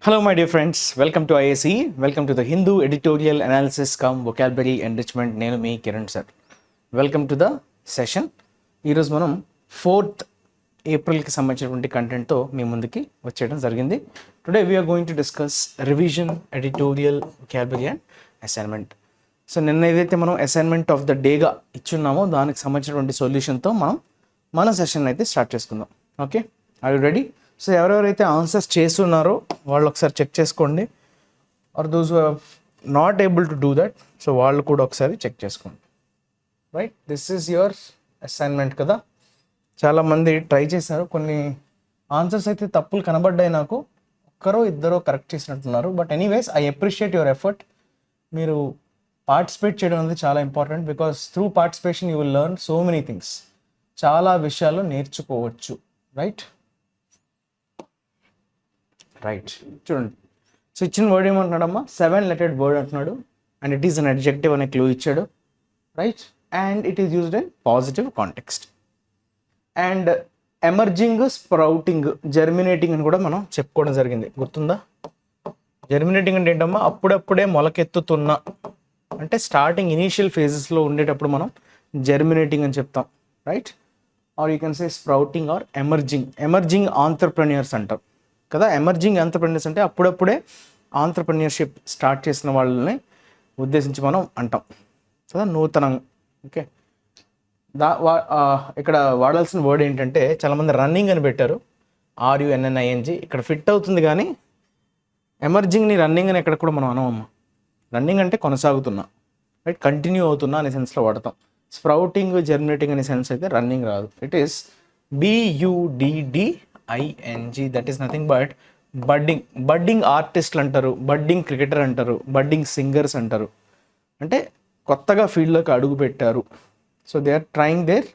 Hello, my dear friends. Welcome to IAC. Welcome to the Hindu Editorial Analysis cum Vocabulary Enrichment. నేను మీ Kiran sir. Welcome to the session. ఈరోజు మనం 4th ఏప్రిల్కి సంబంధించినటువంటి కంటెంట్తో మీ ముందుకి వచ్చేయడం జరిగింది. Today we are going to discuss revision, editorial, vocabulary and assignment. So నిన్న ఏదైతే మనం అసైన్మెంట్ ఆఫ్ ద డేగా ఇచ్చున్నామో దానికి సంబంధించినటువంటి సొల్యూషన్తో మన సెషన్ అయితే స్టార్ట్ చేసుకుందాం. Okay, are you ready? So ఎవరెవరైతే ఆన్సర్స్ చేస్తున్నారో వాళ్ళు ఒకసారి చెక్ చేసుకోండి. Or those who have not able to do that, so వాళ్ళు కూడా ఒకసారి చెక్ చేసుకోండి. Right, this is your assignment కదా. చాలామంది ట్రై చేశారు, కొన్ని ఆన్సర్స్ అయితే తప్పులు కనబడ్డాయి నాకు, ఒక్కరో ఇద్దరో కరెక్ట్ చేసినట్టున్నారు. But anyways I appreciate your effort. మీరు పార్టిసిపేట్ చేయడం అనేది చాలా important, because through participation you will learn so many things. చాలా విషయాలు నేర్చుకోవచ్చు. రైట్ రైట్ చూడండి. సో ఇచ్చిన వర్డ్ ఏమంటున్నాడమ్మా? 7-lettered వర్డ్ అంటున్నాడు, and it is an adjective అనే క్లూ ఇచ్చాడు. Right, and it is used in positive context. And emerging, sprouting, germinating అని కూడా మనం చెప్పుకోవడం జరిగింది, గుర్తుందా? జర్మినేటింగ్ అంటే ఏంటమ్మా? అప్పుడప్పుడే మొలకెత్తుతున్న, అంటే స్టార్టింగ్ ఇనీషియల్ ఫేజెస్లో ఉండేటప్పుడు మనం జర్మినేటింగ్ అని చెప్తాం. Right, or you can say sprouting or emerging. Emerging entrepreneurs అంటాం కదా. ఎమర్జింగ్ ఆంటర్ప్రెన్యూర్స్ అంటే అప్పుడప్పుడే ఆంటర్ప్రెన్యూర్షిప్ స్టార్ట్ చేసిన వాళ్ళని ఉద్దేశించి మనం అంటాం కదా, నూతనం. ఓకే, ఇక్కడ వాడాల్సిన వర్డ్ ఏంటంటే, చాలామంది రన్నింగ్ అని పెట్టారు, RUNNING. ఇక్కడ ఫిట్ అవుతుంది, కానీ ఎమర్జింగ్ని రన్నింగ్ అని ఎక్కడ కూడా మనం అనవమ్మా. రన్నింగ్ అంటే కొనసాగుతున్నా, రైట్, కంటిన్యూ అవుతున్నా అనే సెన్స్లో వాడతాం. స్ప్రౌటింగ్, జర్మినేటింగ్ అనే సెన్స్ అయితే రన్నింగ్ రాదు. It is BUDDING. That is nothing but budding. Budding ఆర్టిస్ట్లు అంటారు, బడ్డింగ్ క్రికెటర్ అంటారు, బడ్డింగ్ సింగర్స్ అంటారు. అంటే కొత్తగా ఫీల్డ్లోకి అడుగు పెట్టారు, so they are trying their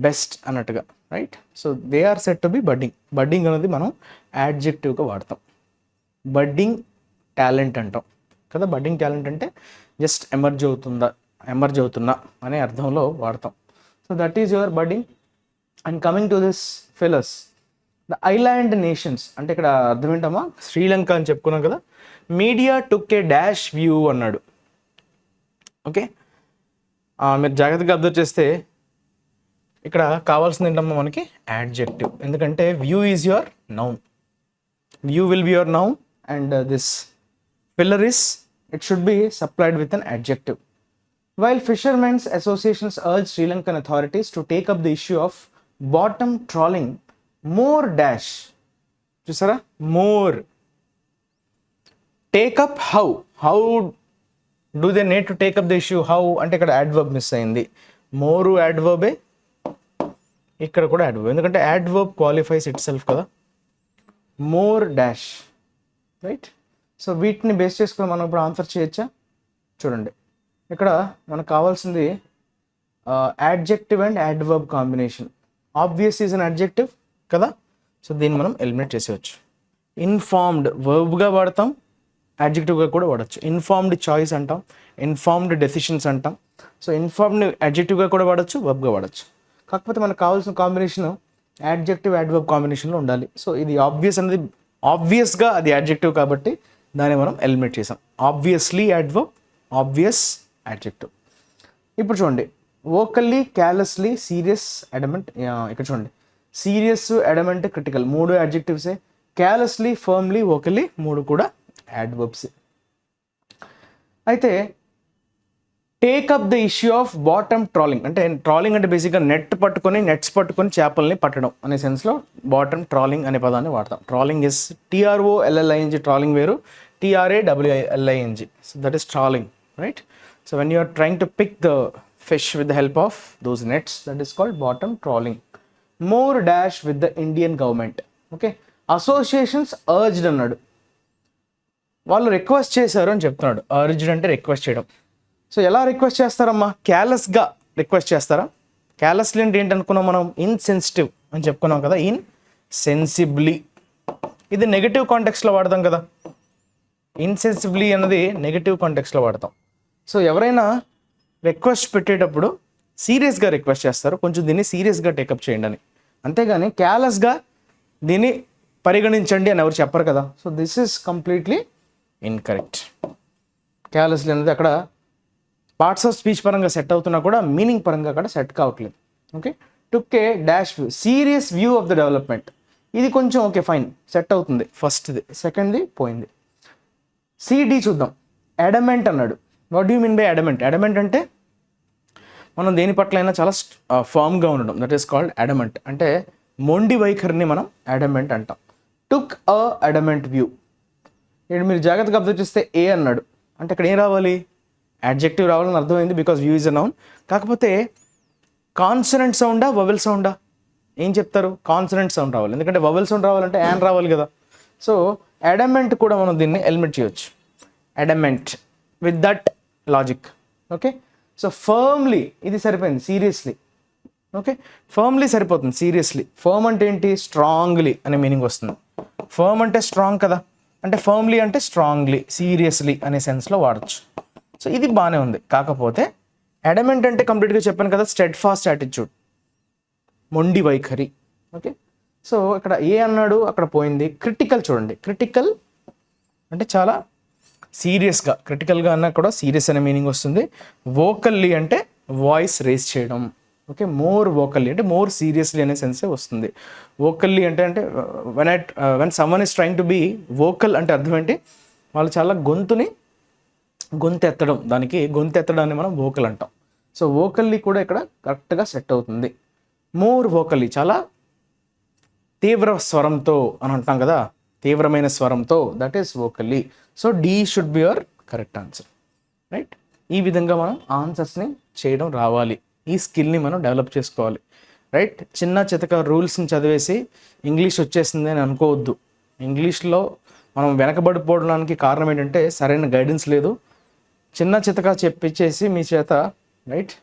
best అన్నట్టుగా. Right, so they are set to be budding. Budding అనేది మనం యాడ్జెక్టివ్గా వాడతాం. బడ్డింగ్ టాలెంట్ అంటాం కదా. బడ్డింగ్ టాలెంట్ అంటే జస్ట్ ఎమర్జ్ అవుతున్నా అనే అర్థంలో వాడతాం. So that is your budding. And coming to this fellows, the island nations అంటే ఇక్కడ అర్థం ఏంటమ్మా? శ్రీలంక అని చెప్పుకున్నాం కదా. మీడియా టుక్ ఏ డాష్ వ్యూ అన్నాడు. ఓకే, మీరు జాగ్రత్తగా అబ్జర్వ్ చేస్తే ఇక్కడ కావాల్సింది ఏంటమ్మా మనకి? యాడ్జెక్టివ్. ఎందుకంటే view is your noun, view will be your noun, and this pillar is, it should be supplied with an adjective. While fishermen's associations urged Sri Lankan authorities to take up the issue of bottom trawling, more dash. చూసారా? More. Take up how? How do they need to take up the issue? How అంటే ఇక్కడ adverb miss అయింది. More adverb, ఇక్కడ కూడా adverb. ఎందుకంటే adverb qualifies itself కదా. More dash. Right, so వీటిని base చేసుకొని మనం ఇప్పుడు ఆన్సర్ చేయొచ్చా? చూడండి, ఇక్కడ మనకు కావాల్సింది adjective and adverb combination. Obvious is an adjective కదా, సో దీన్ని మనం ఎలిమినేట్ చేసేయచ్చు. ఇన్ఫార్మ్డ్ వర్బ్గా వాడతాం, యాడ్జెక్టివ్గా కూడా వాడచ్చు. ఇన్ఫార్మ్డ్ చాయిస్ అంటాం, ఇన్ఫార్మ్డ్ డెసిషన్స్ అంటాం. సో ఇన్ఫార్మ్డ్ యాడ్జెక్టివ్గా కూడా వాడచ్చు, వర్బ్గా వాడచ్చు. కాకపోతే మనకు కావాల్సిన కాంబినేషన్ యాడ్జెక్టివ్ యాడ్వర్బ్ కాంబినేషన్లో ఉండాలి. సో ఇది ఆబ్వియస్ అనేది, ఆబ్వియస్గా అది యాడ్జెక్టివ్ కాబట్టి దాన్ని మనం ఎలిమినేట్ చేసాం. Obviously adverb, obvious adjective. ఇప్పుడు చూడండి, వోకల్లీ, క్యాలెస్లీ, సీరియస్, అడమెంట్. ఇక్కడ చూడండి, సీరియస్, అడమెంట్, క్రిటికల్, 3 యాడ్జెక్టివ్సే. క్యాలెస్లీ, ఫర్మ్లీ, వోకల్లీ 3 కూడా యాడ్వర్బ్సే. అయితే take up the issue of bottom trolling అంటే, ట్రాలింగ్ అంటే బేసిక్గా నెట్స్ పట్టుకొని చేపల్ని పట్టడం అనే సెన్స్లో బాటమ్ ట్రాలింగ్ అనే పదాన్ని వాడతాం. ట్రాలింగ్ ఇస్ TROLLING, ట్రాలింగ్ వేరు, TRAWLING. So that is trawling. Right, so when you are trying to pick the fish with the help of those nets, that is called bottom trawling. More dash with the Indian government. Okay, associations urged అన్నాడు, వాళ్ళు request చేశారు అని చెప్తున్నాడు. Urged అంటే request చేయడం. So ఎలా request చేస్తారమ్మా? క్యాలెస్గా request చేస్తారా? క్యాలెస్లీ అంటే ఏంటనుకున్నాం మనం? ఇన్సెన్సిటివ్ అని చెప్పుకున్నాం కదా. ఇన్సెన్సిబ్లీ ఇది నెగిటివ్ కాంటెక్స్లో వాడతాం కదా. ఇన్సెన్సిబ్లీ అన్నది నెగిటివ్ కాంటెక్స్లో వాడతాం. సో ఎవరైనా రిక్వెస్ట్ పెట్టేటప్పుడు సీరియస్గా రిక్వెస్ట్ చేస్తారు, కొంచెం దీన్ని సీరియస్గా టేకప్ చేయండి అని. అంతేగాని క్యాలెస్గా దీన్ని పరిగణించండి అని ఎవరు చెప్పరు కదా. So this is completely incorrect. Carelessly అనేది అక్కడ పార్ట్స్ ఆఫ్ స్పీచ్ పరంగా సెట్ అవుతున్నా కూడా మీనింగ్ పరంగా అక్కడ సెట్ కావట్లేదు. Okay, took A dash view, serious view of the development. ఇది కొంచెం ఓకే ఫైన్ సెట్ అవుతుంది, ఫస్ట్ది. సెకండ్ది పోయింది. సిడి చూద్దాం. అడమెంట్ అన్నాడు. What do mean by adamant? Adamant అంటే మనం దేని పట్ల అయినా చాలా ఫామ్గా ఉండడం, దట్ ఈస్ కాల్డ్ అడమెంట్. అంటే మొండి వైఖరిని మనం అడమెంట్ అంటాం. టుక్ అ అడమెంట్ వ్యూ. ఇక్కడ మీరు జాగ్రత్తగా అబ్జర్వ్ చేస్తే ఏ అన్నాడు అంటే ఇక్కడ ఏం రావాలి? యాడ్జెక్టివ్ రావాలని అర్థమైంది, because view is a noun. కాకపోతే కాన్సనెంట్ సౌండా వవెల్ సౌండా? ఏం చెప్తారు? కాన్సనెంట్ సౌండ్ రావాలి, ఎందుకంటే వవెల్ సౌండ్ రావాలంటే యాన్ రావాలి కదా. సో అడమెంట్ కూడా మనం దీన్ని ఎలిమినేట్ చేయొచ్చు. Adamant with that logic. Okay, so firmly ఇది సరిపోయింది. సీరియస్లీ, ఓకే, ఫర్మ్లీ సరిపోతుంది. సీరియస్లీ, ఫర్మ్ అంటే ఏంటి? స్ట్రాంగ్లీ అనే మీనింగ్ వస్తుంది. ఫర్మ్ అంటే స్ట్రాంగ్ కదా, అంటే ఫర్మ్లీ అంటే స్ట్రాంగ్లీ, సీరియస్లీ అనే సెన్స్లో వాడచ్చు. సో ఇది బాగానే ఉంది. కాకపోతే అడమెంట్ అంటే కంప్లీట్గా చెప్పాను కదా, స్టెడ్ ఫాస్ట్ యాటిట్యూడ్, మొండి వైఖరి. ఓకే, సో ఇక్కడ ఏ అన్నాడు, అక్కడ పోయింది. క్రిటికల్ చూడండి. క్రిటికల్ అంటే చాలా సీరియస్గా, క్రిటికల్గా అన్నా కూడా సీరియస్ అనే మీనింగ్ వస్తుంది. వోకల్లీ అంటే వాయిస్ రేస్ చేయడం. ఓకే, మోర్ వోకల్లీ అంటే మోర్ సీరియస్లీ అనే సెన్సే వస్తుంది. వోకల్లీ అంటే అంటే when someone is trying to be vocal అంటే అర్థం ఏంటి? వాళ్ళు చాలా గొంతెత్తడం, దానికి గొంతెత్తడాన్ని మనం వోకల్ అంటాం. సో వోకల్లీ కూడా ఇక్కడ కరెక్ట్గా సెట్ అవుతుంది. మోర్ వోకల్లీ చాలా తీవ్ర స్వరంతో అని అంటాం కదా, తీవ్రమైన స్వరంతో, that is vocally. So D should be your correct answer, right? ఈ విధంగా మనం ఆన్సర్స్ని చేయడం రావాలి. ఈ స్కిల్ని మనం డెవలప్ చేసుకోవాలి, రైట్? చిన్న చితక రూల్స్ని చదివేసి ఇంగ్లీష్ వచ్చేసింది అని అనుకోవద్దు. ఇంగ్లీష్లో మనం వెనకబడిపోవడానికి కారణం ఏంటంటే సరైన గైడెన్స్ లేదు. చిన్న చితక చెప్పించేసి మీ చేత, రైట్,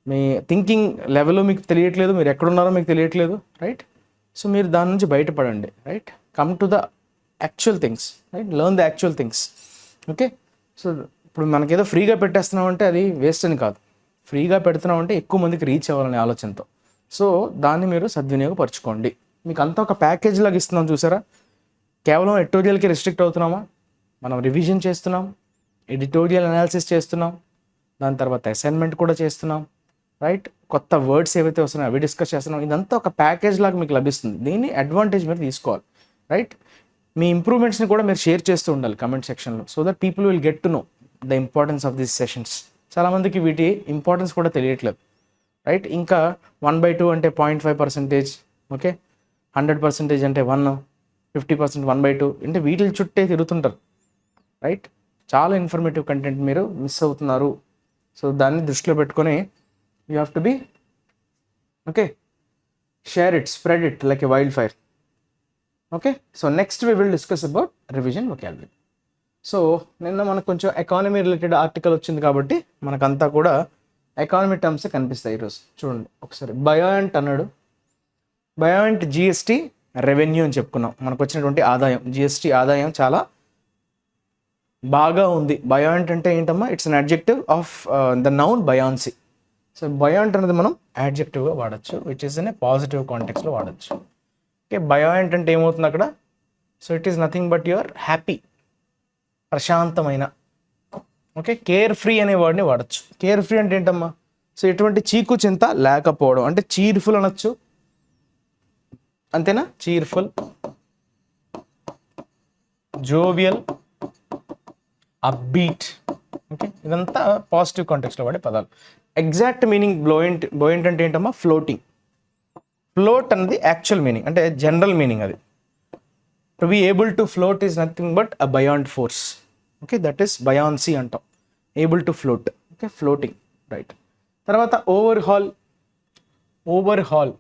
మీ థింకింగ్ లెవెల్ మీకు తెలియట్లేదు, మీరు ఎక్కడున్నారో మీకు తెలియట్లేదు, రైట్? సో మీరు దాని నుంచి బయటపడండి, right? Come to the actual things, right? Learn the actual things. Okay, so ఇప్పుడు మనకేదో ఫ్రీగా పెట్టేస్తున్నాం అంటే అది వేస్ట్ అని కాదు. ఫ్రీగా పెడుతున్నాం అంటే ఎక్కువ మందికి రీచ్ అవ్వాలనే ఆలోచనతో. సో దాన్ని మీరు సద్వినియోగపరచుకోండి. మీకు అంతా ఒక ప్యాకేజ్ లాగా ఇస్తున్నాం, చూసారా? కేవలం ఎడిటోరియల్కి రెస్ట్రిక్ట్ అవుతున్నామా? మనం రివిజన్ చేస్తున్నాం, ఎడిటోరియల్ అనాలిసిస్ చేస్తున్నాం, దాని తర్వాత అసైన్మెంట్ కూడా చేస్తున్నాం, రైట్? కొత్త వర్డ్స్ ఏవైతే వస్తున్నాయో అవి డిస్కస్ చేస్తున్నాం. ఇదంతా ఒక ప్యాకేజ్ లాగా మీకు లభిస్తుంది. దీన్ని అడ్వాంటేజ్ మీరు తీసుకోవాలి, రైట్? మీ ఇంప్రూవ్మెంట్స్ని కూడా మీరు షేర్ చేస్తూ ఉండాలి కమెంట్ సెక్షన్లో, so that people will get to know the importance of these sessions. చాలామందికి వీటి ఇంపార్టెన్స్ కూడా తెలియట్లేదు, రైట్? ఇంకా 1/2 అంటే 0.5%, ఓకే, 100% అంటే 1, 50% 1/2 అంటే వీటి చుట్టే తిరుగుతుంటారు, రైట్? చాలా ఇన్ఫర్మేటివ్ కంటెంట్ మీరు మిస్ అవుతున్నారు. సో దాన్ని దృష్టిలో పెట్టుకొని you have to be, okay, share it, spread it like a wildfire. Okay, so next we will discuss about revision vocabulary. So నిన్న మనకు కొంచెం ఎకానమీ రిలేటెడ్ ఆర్టికల్ వచ్చింది కాబట్టి మనకంతా కూడా ఎకానమీ టర్మ్స్ కనిపిస్తాయి ఈరోజు. చూడండి ఒకసారి. బయాయింట్ అన్నాడు. బయాయింట్ జిఎస్టీ రెవెన్యూ అని చెప్పుకున్నాం. మనకు వచ్చినటువంటి ఆదాయం, జిఎస్టీ ఆదాయం చాలా బాగా ఉంది. బయాయింట్ అంటే ఏంటమ్మా? It's an adjective of the noun buoyancy. So buoyant అనేది మనం యాడ్జెక్టివ్గా వాడచ్చు, which is in a positive కాంటెక్స్లో వాడచ్చు. ఓకే, బయాయింట్ అంటే ఏమవుతుంది అక్కడ? So it is nothing but your happy, ప్రశాంతమైన. ఓకే, కేర్ ఫ్రీ అనే వర్డ్ని వాడచ్చు. కేర్ ఫ్రీ అంటే ఏంటమ్మా? సో ఎటువంటి చీకు చింత లేకపోవడం, అంటే చీర్ఫుల్ అనొచ్చు, అంతేనా? Cheerful, jovial, upbeat. ఓకే, ఇదంతా పాజిటివ్ కాంటెక్స్లో వాడే పదాలు. ఎగ్జాక్ట్ మీనింగ్ బోయింట్ అంటే ఏంటమ్మా? ఫ్లోటింగ్. ఫ్లోట్ అన్నది యాక్చువల్ మీనింగ్, అంటే జనరల్ మీనింగ్ అది. To be able to float is nothing but a buoyant force. Okay, that is buoyancy అంటాం. Able to float, okay, floating, right? తర్వాత overhaul. Overhaul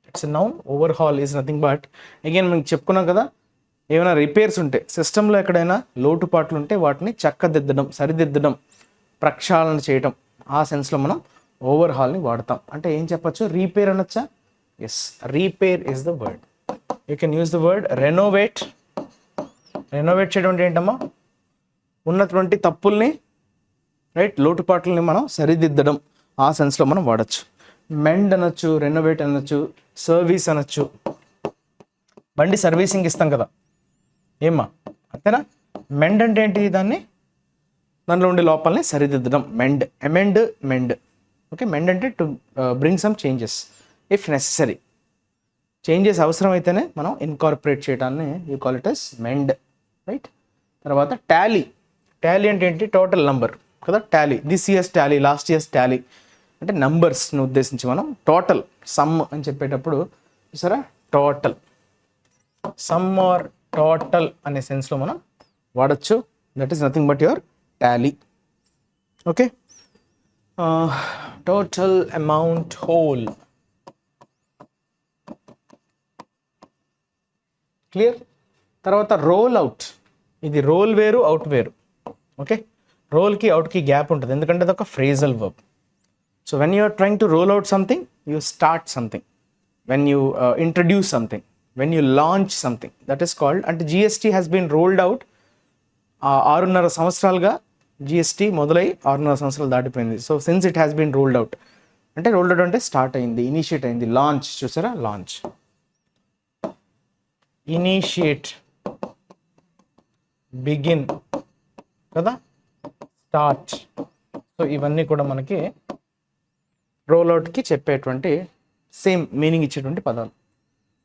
it's a noun. Overhaul is nothing but, again మనం చెప్పుకున్నాం కదా, ఏమైనా repairs ఉంటే, సిస్టంలో ఎక్కడైనా లోటుపాట్లు ఉంటే వాటిని చక్కదిద్దడం, సరిదిద్దడం, ప్రక్షాళన చేయడం, ఆ సెన్స్లో మనం ఓవర్హాల్ని వాడతాం. అంటే ఏం చెప్పచ్చు? రీపేర్ అనొచ్చా? Yes, repair is the word. You can use the word renovate. Renovate చేయడం అంటే ఏంటమ్మా? ఉన్నటువంటి తప్పుల్ని, రైట్, లోటుపాట్లని మనం సరిదిద్దడం, ఆ సెన్స్లో మనం వాడచ్చు. మెండ్ అనొచ్చు, రెనోవేట్ అనొచ్చు, సర్వీస్ అనొచ్చు, బండి సర్వీసింగ్ ఇస్తాం కదా, ఏమ్మా అంతేనా. మెండ్ అంటే ఏంటి, దానిలో ఉండే లోపాలని సరిదిద్దడం, మెండ్. ఓకే, మెండ్ అంటే to bring some changes if necessary. Changes అవసరం అయితేనే మనం ఇన్కార్పొరేట్ చేయడాన్ని you call it as mend, right. తర్వాత టాలీ అంటే ఏంటి, టోటల్ నంబర్ కదా. Tally, this years Tally, last years Tally అంటే నంబర్స్ని ఉద్దేశించి మనం టోటల్ సమ్ అని చెప్పేటప్పుడు చూసారా, టోటల్ సమ్ ఆర్ టోటల్ అనే సెన్స్లో మనం వాడచ్చు. That is nothing but your tally. Okay, total amount whole. Clear. తర్వాత రోల్ అవుట్, ఇది రోల్ వేరు, అవుట్ వేరు. ఓకే, రోల్కి అవుట్కి గ్యాప్ ఉంటుంది ఎందుకంటే అది ఒక phrasal verb. So when you are trying to roll out something, you start something. When you introduce something, when you launch something, that is called. అంటే GST has been rolled out. 6.5 సంవత్సరాలుగా GST మొదలై 6.5 సంవత్సరాలు దాటిపోయింది. So since it has been rolled out అంటే, rolled out అంటే start అయింది, initiate అయింది. Launch చూసారా, లాంచ్, ఇనిషియేట్, బిగిన్ కదా, స్టార్ట్. సో ఇవన్నీ కూడా మనకి రోల్ అవుట్కి చెప్పేటువంటి సేమ్ మీనింగ్ ఇచ్చేటువంటి పదాలు.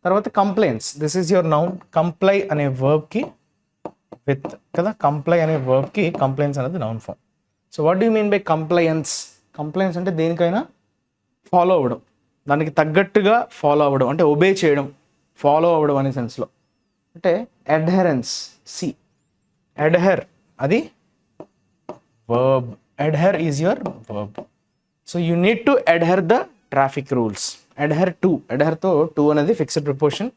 తర్వాత complaints, this is your noun. Comply అనే వర్బ్కి విత్ కదా, కంప్లై అనే వర్బ్కి కంప్లైంట్స్ అనేది noun form. So what do you mean by compliance? Compliance అంటే దేనికైనా ఫాలో అవ్వడం, దానికి తగ్గట్టుగా ఫాలో అవ్వడం, అంటే ఒబే చేయడం, ఫాలో అవ్వడం అనే సెన్స్లో. అంటే అడ్హెరెన్స్, సి అడ్హెర్ అది verb, adhere is your verb. So you need to adhere the traffic rules. అడ్హెర్తో టు అనేది ఫిక్స్డ్ ప్రిపోజిషన్,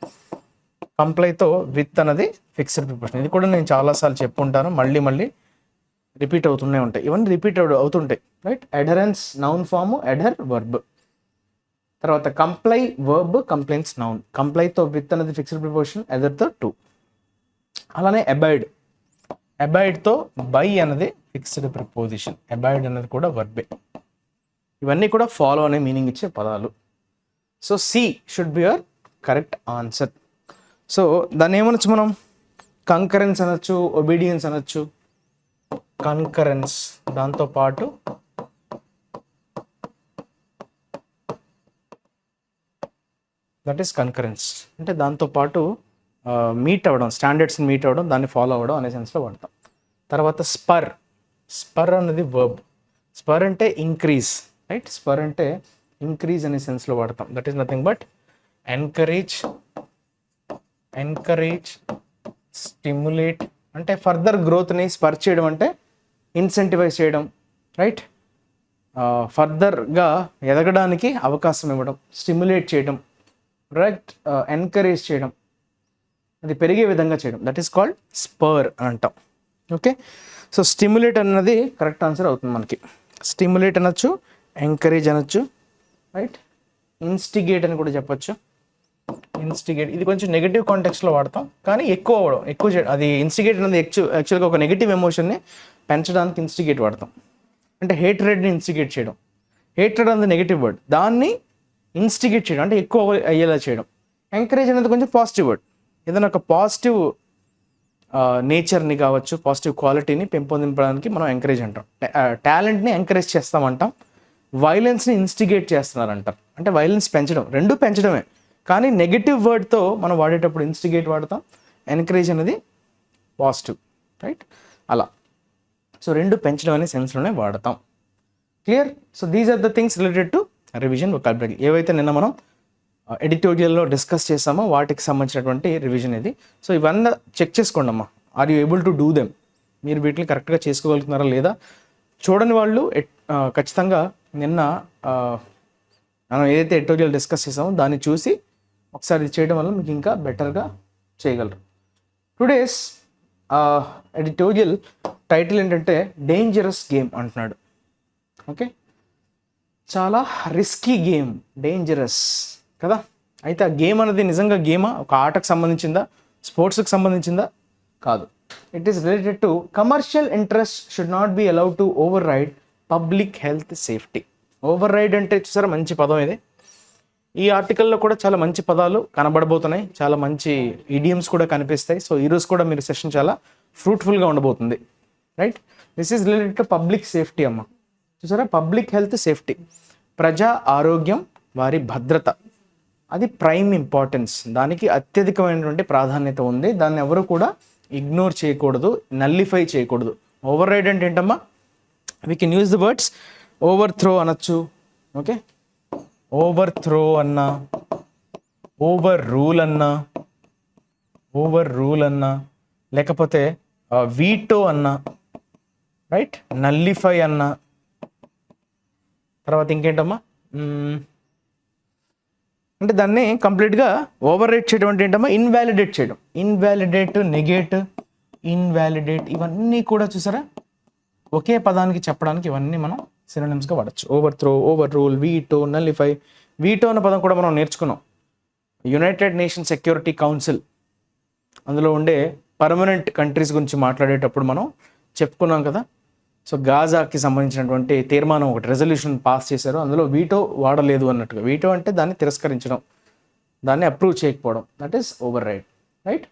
కంప్లైతో విత్ అనేది ఫిక్స్డ్ ప్రిపోజిషన్. ఇది కూడా నేను చాలాసార్లు చెప్పుంటాను, మళ్ళీ రిపీట్ అవుతూనే ఉంటాయి. ఇవన్నీ రిపీట్ అవుతుంటాయి, right. Adherence noun form, adhere verb. తర్వాత కంప్లై వర్బ్, కంప్లైంట్స్ నౌన్. కంప్లైతో విత్ అనేది ఫిక్స్డ్ ప్రిపోజిషన్, అదర్తో టు. అలానే అబైడ్తో బై అనేది ఫిక్స్డ్ ప్రిపోజిషన్, అబైడ్ అనేది కూడా వర్బే. ఇవన్నీ కూడా ఫాలో అనే మీనింగ్ ఇచ్చే పదాలు. So C should be your correct answer. So దాన్ని ఏమనొచ్చు మనం, కంకరెన్స్ అనొచ్చు, ఒబీడియన్స్ అనొచ్చు. కన్కరెన్స్, దాంతోపాటు దట్ ఈస్ కన్కరెన్స్ అంటే దాంతోపాటు మీట్ అవ్వడం, స్టాండర్డ్స్ని మీట్ అవ్వడం, దాన్ని ఫాలో అవ్వడం అనే సెన్స్లో వాడతాం. తర్వాత స్పర్ అనేది వర్బ్. స్పర్ అంటే ఇంక్రీజ్, రైట్. స్పర్ అంటే ఇంక్రీజ్ అనే సెన్స్లో వాడతాం. That is nothing but encourage, stimulate అంటే ఫర్దర్ గ్రోత్ని స్పర్ చేయడం, అంటే ఇన్సెంటివైజ్ చేయడం, రైట్. ఫర్దర్గా ఎదగడానికి అవకాశం ఇవ్వడం, స్టిమ్యులేట్ చేయడం, రైట్. ఎంకరేజ్ చేయడం, అది పెరిగే విధంగా చేయడం, దట్ ఈస్ కాల్డ్ స్పర్ అని అంటాం. ఓకే, సో స్టిమ్యులేట్ అన్నది కరెక్ట్ ఆన్సర్ అవుతుంది మనకి. స్టిమ్యులేట్ అనొచ్చు, ఎంకరేజ్ అనొచ్చు, రైట్. ఇన్స్టిగేట్ అని కూడా చెప్పొచ్చు. ఇన్స్టిగేట్ ఇది కొంచెం నెగిటివ్ కాంటెక్స్లో వాడతాం, కానీ ఎక్కువ చేయడం. అది ఇన్స్టిగేట్ అనేది యాక్చువల్గా ఒక నెగిటివ్ ఎమోషన్ని పెంచడానికి ఇన్స్టిగేట్ వాడతాం. అంటే హేట్రెడ్ని ఇన్స్టిగేట్ చేయడం, హేట్రెడ్ అనేది నెగిటివ్ వర్డ్, దాన్ని ఇన్స్టిగేట్ చేయడం అంటే ఎక్కువ అయ్యేలా చేయడం. ఎంకరేజ్ అనేది కొంచెం పాజిటివ్ వర్డ్, ఏదైనా ఒక పాజిటివ్ నేచర్ని కావచ్చు, పాజిటివ్ క్వాలిటీని పెంపొందించడానికి మనం ఎంకరేజ్ అంటాం. టాలెంట్ని ఎంకరేజ్ చేస్తామంటాం, వైలెన్స్ని ఇన్స్టిగేట్ చేస్తున్నారంటారు. అంటే వైలెన్స్ పెంచడం, రెండూ పెంచడమే, కానీ నెగిటివ్ వర్డ్తో మనం వాడేటప్పుడు ఇన్స్టిగేట్ వాడతాం, ఎంకరేజ్ అనేది పాజిటివ్, రైట్. అలా సో రెండు పెంచడం అనే సెన్స్లోనే వాడతాం. Clear. So these are the things related to revision vocabulary. ఏవైతే నిన్న మనం ఎడిటోరియల్లో డిస్కస్ చేసామో వాటికి సంబంధించినటువంటి రివిజన్ ఇది. సో ఇవన్నీ చెక్ చేసుకోండి అమ్మా. Are you able to do them? మీరు వీటిని కరెక్ట్గా చేసుకోగలుగుతున్నారా లేదా? చూడని వాళ్ళు ఖచ్చితంగా నిన్న మనం ఏదైతే ఎడిటోరియల్ డిస్కస్ చేసామో దాన్ని చూసి ఒకసారి చేయడం వల్ల మీకు ఇంకా బెటర్గా చేయగలరు. టుడేస్ ఎడిటోరియల్ టైటిల్ ఏంటంటే డేంజరస్ గేమ్ అంటున్నాడు. ఓకే, చాలా రిస్కీ గేమ్, డేంజరస్ కదా. అయితే ఆ గేమ్ అనేది నిజంగా గేమా, ఒక ఆటకు సంబంధించిందా, స్పోర్ట్స్కి సంబంధించిందా? కాదు. It is related to commercial interest should not be allowed to override public health safety. Override అంటే చూసారా, మంచి పదం ఇది. ఈ ఆర్టికల్లో కూడా చాలా మంచి పదాలు కనబడబోతున్నాయి, చాలా మంచి ఇడియమ్స్ కూడా కనిపిస్తాయి. సో ఈరోజు కూడా మీరు సెషన్ చాలా ఫ్రూట్ఫుల్గా ఉండబోతుంది. Right, this is related to public safety అమ్మ. చూసారా, పబ్లిక్ హెల్త్ సేఫ్టీ, ప్రజా ఆరోగ్యం, వారి భద్రత, అది ప్రైమ్ ఇంపార్టెన్స్, దానికి అత్యధికమైనటువంటి ప్రాధాన్యత ఉంది. దాన్ని ఎవరు కూడా ఇగ్నోర్ చేయకూడదు, నల్లిఫై చేయకూడదు. ఓవర్ రైడ్ అంటే ఏంటమ్మా, we can use the words over throw అనొచ్చు, ఓకే, ఓవర్ త్రో అన్నా, ఓవర్ రూల్ అన్నా, లేకపోతే వీటో అన్నా, రైట్, నల్లిఫై అన్నా. తర్వాత ఇంకేంటమ్మా, అంటే దాన్ని కంప్లీట్గా ఓవర్ రైట్ చేయడం అంటే ఏంటమ్మా, ఇన్వాలిడేట్ చేయడం. ఇన్వాలిడేట్, నెగేట్, ఇన్వాలిడేట్, ఇవన్నీ కూడా చూసారా ఒకే పదానికి చెప్పడానికి ఇవన్నీ మనం సినోనిమ్స్గా వాడచ్చు. Over throw, over rule, veto, nullify. Veto అన్న పదం కూడా మనం నేర్చుకున్నాం. యునైటెడ్ నేషన్ సెక్యూరిటీ కౌన్సిల్, అందులో ఉండే పర్మనెంట్ కంట్రీస్ గురించి మాట్లాడేటప్పుడు మనం చెప్పుకున్నాం కదా. సో గాజాకి సంబంధించినటువంటి తీర్మానం ఒకటి, రెజల్యూషన్ పాస్ చేశారు, అందులో వీటో వాడలేదు అన్నట్టుగా. వీటో అంటే దాన్ని తిరస్కరించడం, దాన్ని అప్రూవ్ చేయకపోవడం, that is override. Right,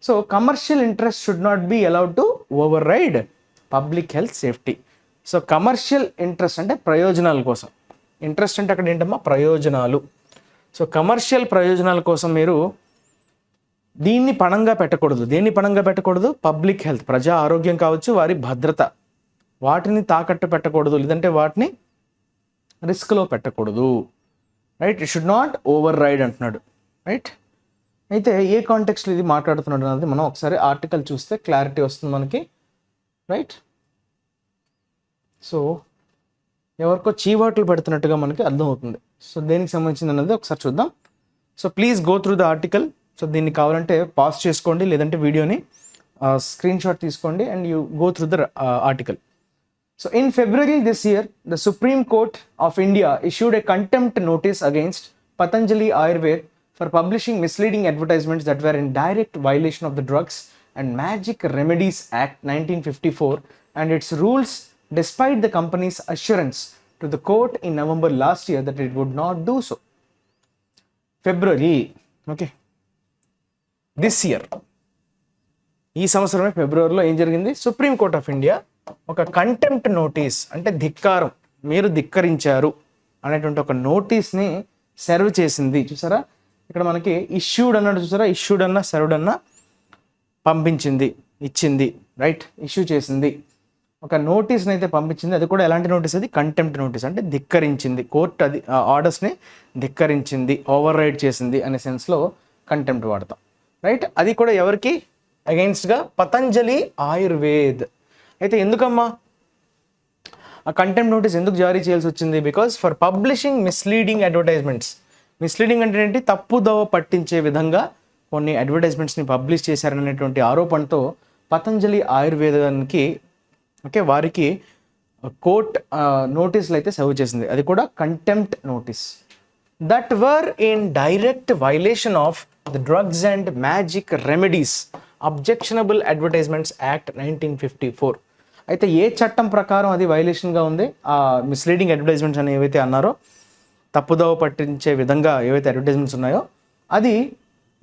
so commercial interest should not be allowed to override public health safety. So commercial interest అంటే ప్రయోజనాల కోసం, ఇంట్రెస్ట్ అంటే అక్కడ ఏంటమ్మా, ప్రయోజనాలు. సో కమర్షియల్ ప్రయోజనాల కోసం మీరు దీన్ని పణంగా పెట్టకూడదు. దేన్ని పణంగా పెట్టకూడదు, పబ్లిక్ హెల్త్, ప్రజా ఆరోగ్యం కావచ్చు, వారి భద్రత, వాటిని తాకట్టు పెట్టకూడదు, లేదంటే వాటిని రిస్క్లో పెట్టకూడదు. Right, it should not override అంటున్నాడు. రైట్, అయితే ఏ కాంటెక్స్లో ఇది మాట్లాడుతున్నాడు అన్నది మనం ఒకసారి ఆర్టికల్ చూస్తే క్లారిటీ వస్తుంది మనకి. రైట్, సో ఎవరికో చీవాట్లు పెడుతున్నట్టుగా మనకి అర్థమవుతుంది. సో దేనికి సంబంధించింది అన్నది ఒకసారి చూద్దాం. So please go through the article. So దీన్ని కావాలంటే పాజ్ చేసుకోండి, లేదంటే వీడియోని స్క్రీన్ షాట్ తీసుకోండి and you go through the article. So in February this year, the Supreme Court of India issued a contempt notice against Patanjali Ayurved for publishing misleading advertisements that were in direct violation of the Drugs and Magic Remedies Act 1954 and its rules, despite the company's assurance to the court in November last year that it would not do so. February, okay, this year, ఈ సంవత్సరమే ఫిబ్రవరిలో ఏం జరిగింది, supreme court of India ఒక contempt notice, అంటే ధిక్కారం, మీరు ధిక్కరించారు అనేటువంటి ఒక నోటీస్ని సర్వ్ చేసింది. చూసారా ఇక్కడ మనకి ఇష్యూడ్ అన్నాడు, చూసారా, ఇష్యూడ్ అన్నా సర్వ్డ్ అన్నా పంపించింది, ఇచ్చింది. రైట్, ఇష్యూ చేసింది, ఒక నోటీస్ని అయితే పంపించింది. అది కూడా ఎలాంటి నోటీస్, అది కంటెంప్ట్ నోటీస్, అంటే ధిక్కరించింది, కోర్టు అది ఆర్డర్స్ని ధిక్కరించింది, ఓవర్ రైడ్ చేసింది అనే సెన్స్లో కంటెంప్ట్ వాడతాం. రైట్, అది కూడా ఎవరికి అగెయిన్స్ట్గా, పతంజలి ఆయుర్వేద్. అయితే ఎందుకమ్మా ఆ కంటెంప్ట్ నోటీస్ ఎందుకు జారీ చేయాల్సి వచ్చింది, because for publishing misleading advertisements. Misleading అంటే ఏంటి, తప్పుదోవ పట్టించే విధంగా కొన్ని అడ్వర్టైజ్మెంట్స్ని పబ్లిష్ చేశారనేటువంటి ఆరోపణతో పతంజలి ఆయుర్వేదానికి, ఓకే, వారికి కోర్ట్ నోటీసులు అయితే సర్వ్ చేసింది. అది కూడా contempt notice. That were in direct violation of the drugs and magic remedies objectionable advertisements act 1954. అయితే ఏ చట్టం ప్రకారం అది వైలేషన్గా ఉంది, ఆ మిస్లీడింగ్ అడ్వర్టైజ్మెంట్స్ అని ఏవైతే అన్నారో, తప్పుదోవ పట్టించే విధంగా ఏవైతే అడ్వర్టైజ్మెంట్స్ ఉన్నాయో, అది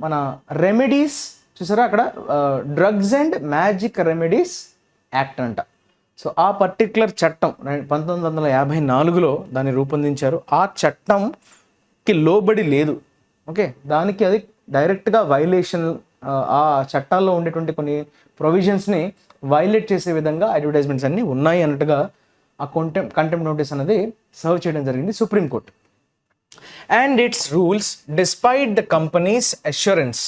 మన రెమెడీస్, చూసారా అక్కడ drugs and magic remedies act అంట. సో ఆ పర్టిక్యులర్ చట్టం 1954లో దాన్ని రూపొందించారు. ఆ చట్టంకి లోబడి లేదు, ఓకే, దానికి అది డైరెక్ట్గా వైలేషన్, ఆ చట్టాల్లో ఉండేటువంటి కొన్ని ప్రొవిజన్స్ని వైలేట్ చేసే విధంగా అడ్వర్టైజ్మెంట్స్ అన్నీ ఉన్నాయి అన్నట్టుగా ఆ కంటెంప్ట్ నోటీస్ అనేది సర్వ్ చేయడం జరిగింది supreme court. And its rules despite the company's assurance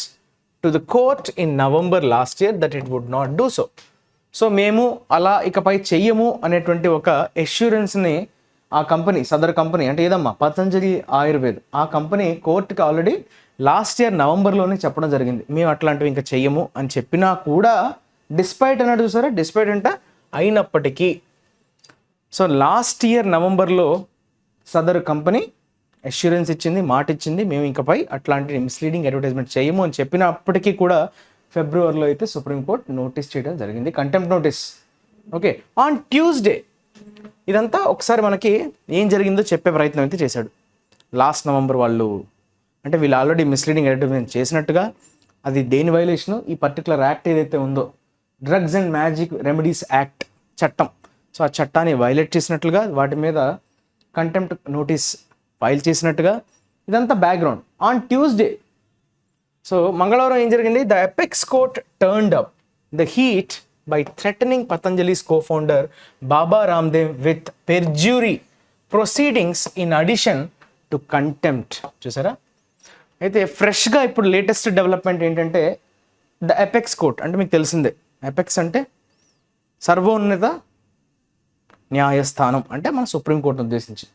to the court in November last year that it would not do so. So మేము అలా ఇకపై చెయ్యము అనేటువంటి ఒక అష్యూరెన్స్ని ఆ కంపెనీ, సదర్ కంపెనీ అంటే ఏదమ్మా, పతంజలి ఆయుర్వేద్, ఆ కంపెనీ కోర్టుకి ఆల్రెడీ లాస్ట్ ఇయర్ నవంబర్లోనే చెప్పడం జరిగింది, మేము అట్లాంటివి ఇంకా చెయ్యము అని చెప్పినా కూడా, డిస్పైట్ అన్నాడు చూసారా, డిస్పైట్ అంటే అయినప్పటికీ. సో లాస్ట్ ఇయర్ నవంబర్లో సదర్ కంపెనీ అష్యూరెన్స్ ఇచ్చింది, మాట ఇచ్చింది, మేము ఇంకపై అట్లాంటి మిస్లీడింగ్ అడ్వర్టైజ్మెంట్ చేయము అని చెప్పినప్పటికీ కూడా ఫిబ్రవరిలో అయితే సుప్రీంకోర్టు నోటీస్ చేయడం జరిగింది, contempt notice. Okay, on Tuesday ఇదంతా ఒకసారి మనకి ఏం జరిగిందో చెప్పే ప్రయత్నం అయితే చేశాడు. లాస్ట్ నవంబర్ వాళ్ళు అంటే వీళ్ళు ఆల్రెడీ మిస్లీడింగ్ అడ్వర్టైజ్మెంట్ చేసినట్టుగా, అది దేని వైలేషను, ఈ పర్టికులర్ యాక్ట్ ఏదైతే ఉందో drugs and magic remedies act చట్టం, సో ఆ చట్టాన్ని వైలేట్ చేసినట్లుగా, వాటి మీద కంటెంప్ట్ నోటీస్ ఫైల్ చేసినట్టుగా, ఇదంతా బ్యాక్గ్రౌండ్. ఆన్ ట్యూస్డే, సో మంగళవారం ఏం జరిగింది? The apex court turned up the heat by threatening Patanjali's co-founder Baba Ramdev with perjury proceedings in addition to contempt. చూసారా? అయితే ఫ్రెష్గా ఇప్పుడు లేటెస్ట్ డెవలప్మెంట్ ఏంటంటే ద అపెక్స్ కోర్ట్ అంటే మీకు తెలిసిందే, అపెక్స్ అంటే సర్వోన్నత న్యాయస్థానం, అంటే మన సుప్రీంకోర్టును ఉద్దేశించి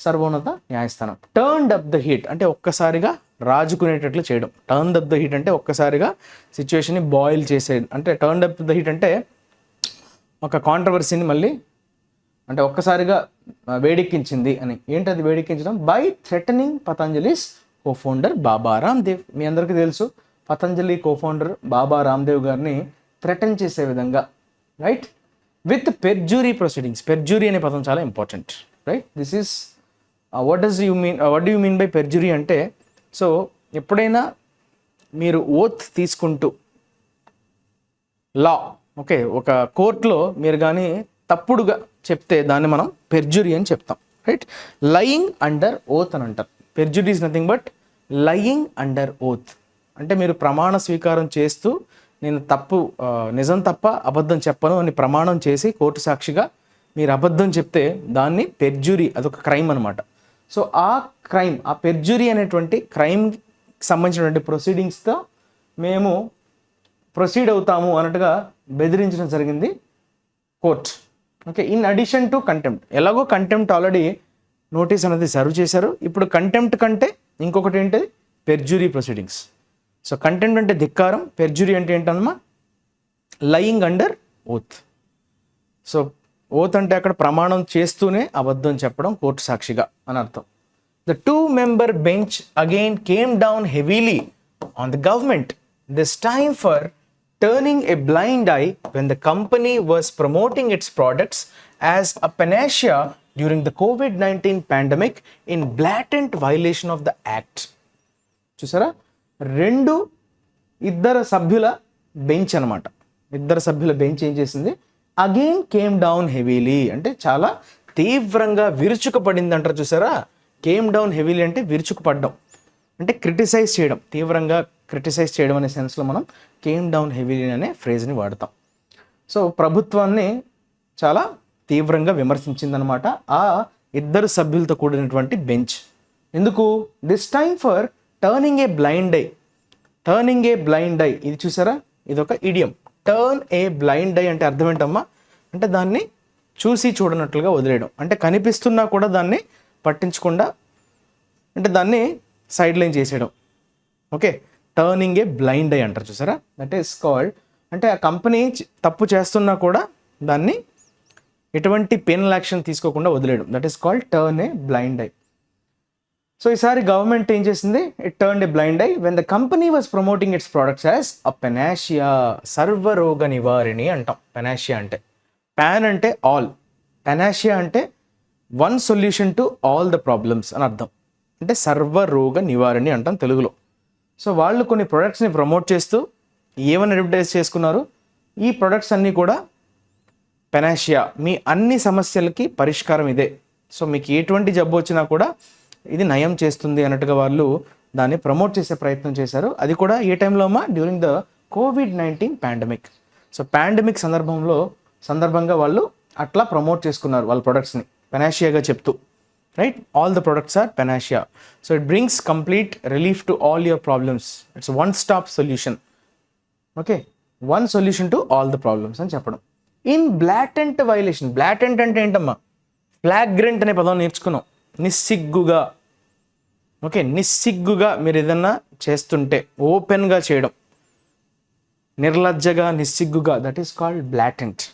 సర్వోన్నత న్యాయస్థానం. టర్న్డ్ అప్ ద హీట్ అంటే ఒక్కసారిగా రాజుకునేటట్లు చేయడం. టర్న్ అప్ ద హీట్ అంటే ఒక్కసారిగా సిచ్యువేషన్ని బాయిల్ చేసేది. అంటే టర్న్ అప్ ద హీట్ అంటే ఒక కాంట్రవర్సీని మళ్ళీ అంటే ఒక్కసారిగా వేడెక్కించింది అని. ఏంటది వేడెక్కించడం? బై థ్రెటనింగ్ పతంజలిస్ కోఫౌండర్ బాబా రామ్దేవ్. మీ అందరికీ తెలుసు, పతంజలి కోఫౌండర్ బాబా రామ్దేవ్ గారిని థ్రెటన్ చేసే విధంగా, right, with perjury proceedings. Perjury అనే పదం చాలా important, right. This is what do you mean by perjury అంటే, సో ఎప్పుడైనా మీరు ఓత్ తీసుకుంటూ లా, ఓకే, ఒక కోర్టులో మీరు కానీ తప్పుడుగా చెప్తే దాన్ని మనం పెర్జురీ అని చెప్తాం, రైట్. లయింగ్ అండర్ ఓత్ అని అంటారు. Perjury is nothing but lying under oath. అంటే మీరు ప్రమాణ స్వీకారం చేస్తూ నేను నిజం తప్ప అబద్ధం చెప్పను అని ప్రమాణం చేసి కోర్టు సాక్షిగా మీరు అబద్ధం చెప్తే దాన్ని పెర్జురీ, అదొక క్రైమ్ అనమాట. సో ఆ క్రైమ్, ఆ పెర్జురీ అనేటువంటి క్రైమ్కి సంబంధించినటువంటి ప్రొసీడింగ్స్తో మేము ప్రొసీడ్ అవుతాము అన్నట్టుగా బెదిరించడం జరిగింది court, okay. In addition to contempt, ఎలాగో కంటెంప్ట్ ఆల్రెడీ నోటీస్ అనేది సర్వ్ చేశారు. ఇప్పుడు కంటెంప్ట్ కంటే ఇంకొకటి ఏంటి? Perjury proceedings. సో కంటెంప్ట్ అంటే ధిక్కారం, పెర్జురీ అంటే ఏంటన్నమా? Lying under oath. So oath అంటే అక్కడ ప్రమాణం చేస్తూనే అబద్ధం చెప్పడం కోర్టు సాక్షిగా అని అర్థం. The two-member bench again came down heavily on the government, this time for turning a blind eye when the company was promoting its products as a panacea during the COVID-19 pandemic in blatant violation of the act. చూసారా? ఇద్దరు సభ్యుల bench అనమాట. ఇద్దరు సభ్యుల bench ఏం చేసింది? Again came down heavily అంటే చాలా తీవ్రంగా విరుచుకుపడింది అంటారు. చూసారా? కేమ్ డౌన్ హెవీలీ అంటే విరుచుకుపడ్డం, అంటే క్రిటిసైజ్ చేయడం, తీవ్రంగా క్రిటిసైజ్ చేయడం అనే సెన్స్లో మనం కేమ్ డౌన్ హెవీలీ అనే ఫ్రేజ్ని వాడతాం. సో ప్రభుత్వాన్ని చాలా తీవ్రంగా విమర్శించిందనమాట ఆ ఇద్దరు సభ్యులతో కూడినటువంటి బెంచ్. ఎందుకు? This time for turning A blind I. Turning A blind I, ఇది చూసారా? ఇది ఒక idiom. Turn a blind I అంటే అర్థం ఏంటమ్మా? అంటే దాన్ని చూసి చూడనట్లుగా వదిలేయడం, అంటే కనిపిస్తున్నా కూడా దాన్ని పట్టించకుండా, అంటే దాన్ని సైడ్ లైన్ చేసేయడం, okay. Turning A blind I అంటారు. చూసారా? దట్ ఈస్ కాల్డ్, అంటే ఆ కంపెనీ తప్పు చేస్తున్నా కూడా దాన్ని ఎటువంటి పెనల్ యాక్షన్ తీసుకోకుండా వదిలేయడం, that is called turn a blind eye. So ఈసారి గవర్నమెంట్ ఏం చేసింది? It turn a blind eye when the company was promoting its products as a panacea, సర్వరోగ నివారిణి అంటాం. పెనాషియా అంటే, పాన్ అంటే ఆల్, పెనాషియా అంటే one solution to all the problems అని అర్థం, అంటే సర్వరోగ నివారిణి అంటాం తెలుగులో. సో వాళ్ళు కొన్ని ప్రొడక్ట్స్ని ప్రమోట్ చేస్తూ ఏమని అడ్వర్టైజ్ చేసుకున్నారు? ఈ ప్రొడక్ట్స్ అన్నీ కూడా పెనాషియా, మీ అన్ని సమస్యలకి పరిష్కారం ఇదే, సో మీకు ఎటువంటి జబ్బు వచ్చినా కూడా ఇది నయం చేస్తుంది అన్నట్టుగా వాళ్ళు దాన్ని ప్రమోట్ చేసే ప్రయత్నం చేశారు. అది కూడా ఏ టైంలో అమ్మా? During the COVID-19 pandemic. So pandemic సందర్భంగా వాళ్ళు అట్లా ప్రమోట్ చేసుకున్నారు వాళ్ళ ప్రొడక్ట్స్ని పెనాషియాగా చెప్తూ, right. All the products are panacea. So it brings complete relief to all your problems. It's one stop solution, okay. One solution to all the problems అని చెప్పడం. In blatant violation. బ్లాటెంట్ అంటే ఏంటమ్మా? ఫ్లాగ్రెంట్ అనే పదం నేర్చుకున్నాం. నిస్సిగ్గుగా, ఓకే. నిస్సిగ్గుగా మీరు ఏదన్నా చేస్తుంటే ఓపెన్గా చేయడం, నిర్లజ్జగా, నిస్సిగ్గుగా, దట్ ఈస్ కాల్డ్ బ్లాటెంట్.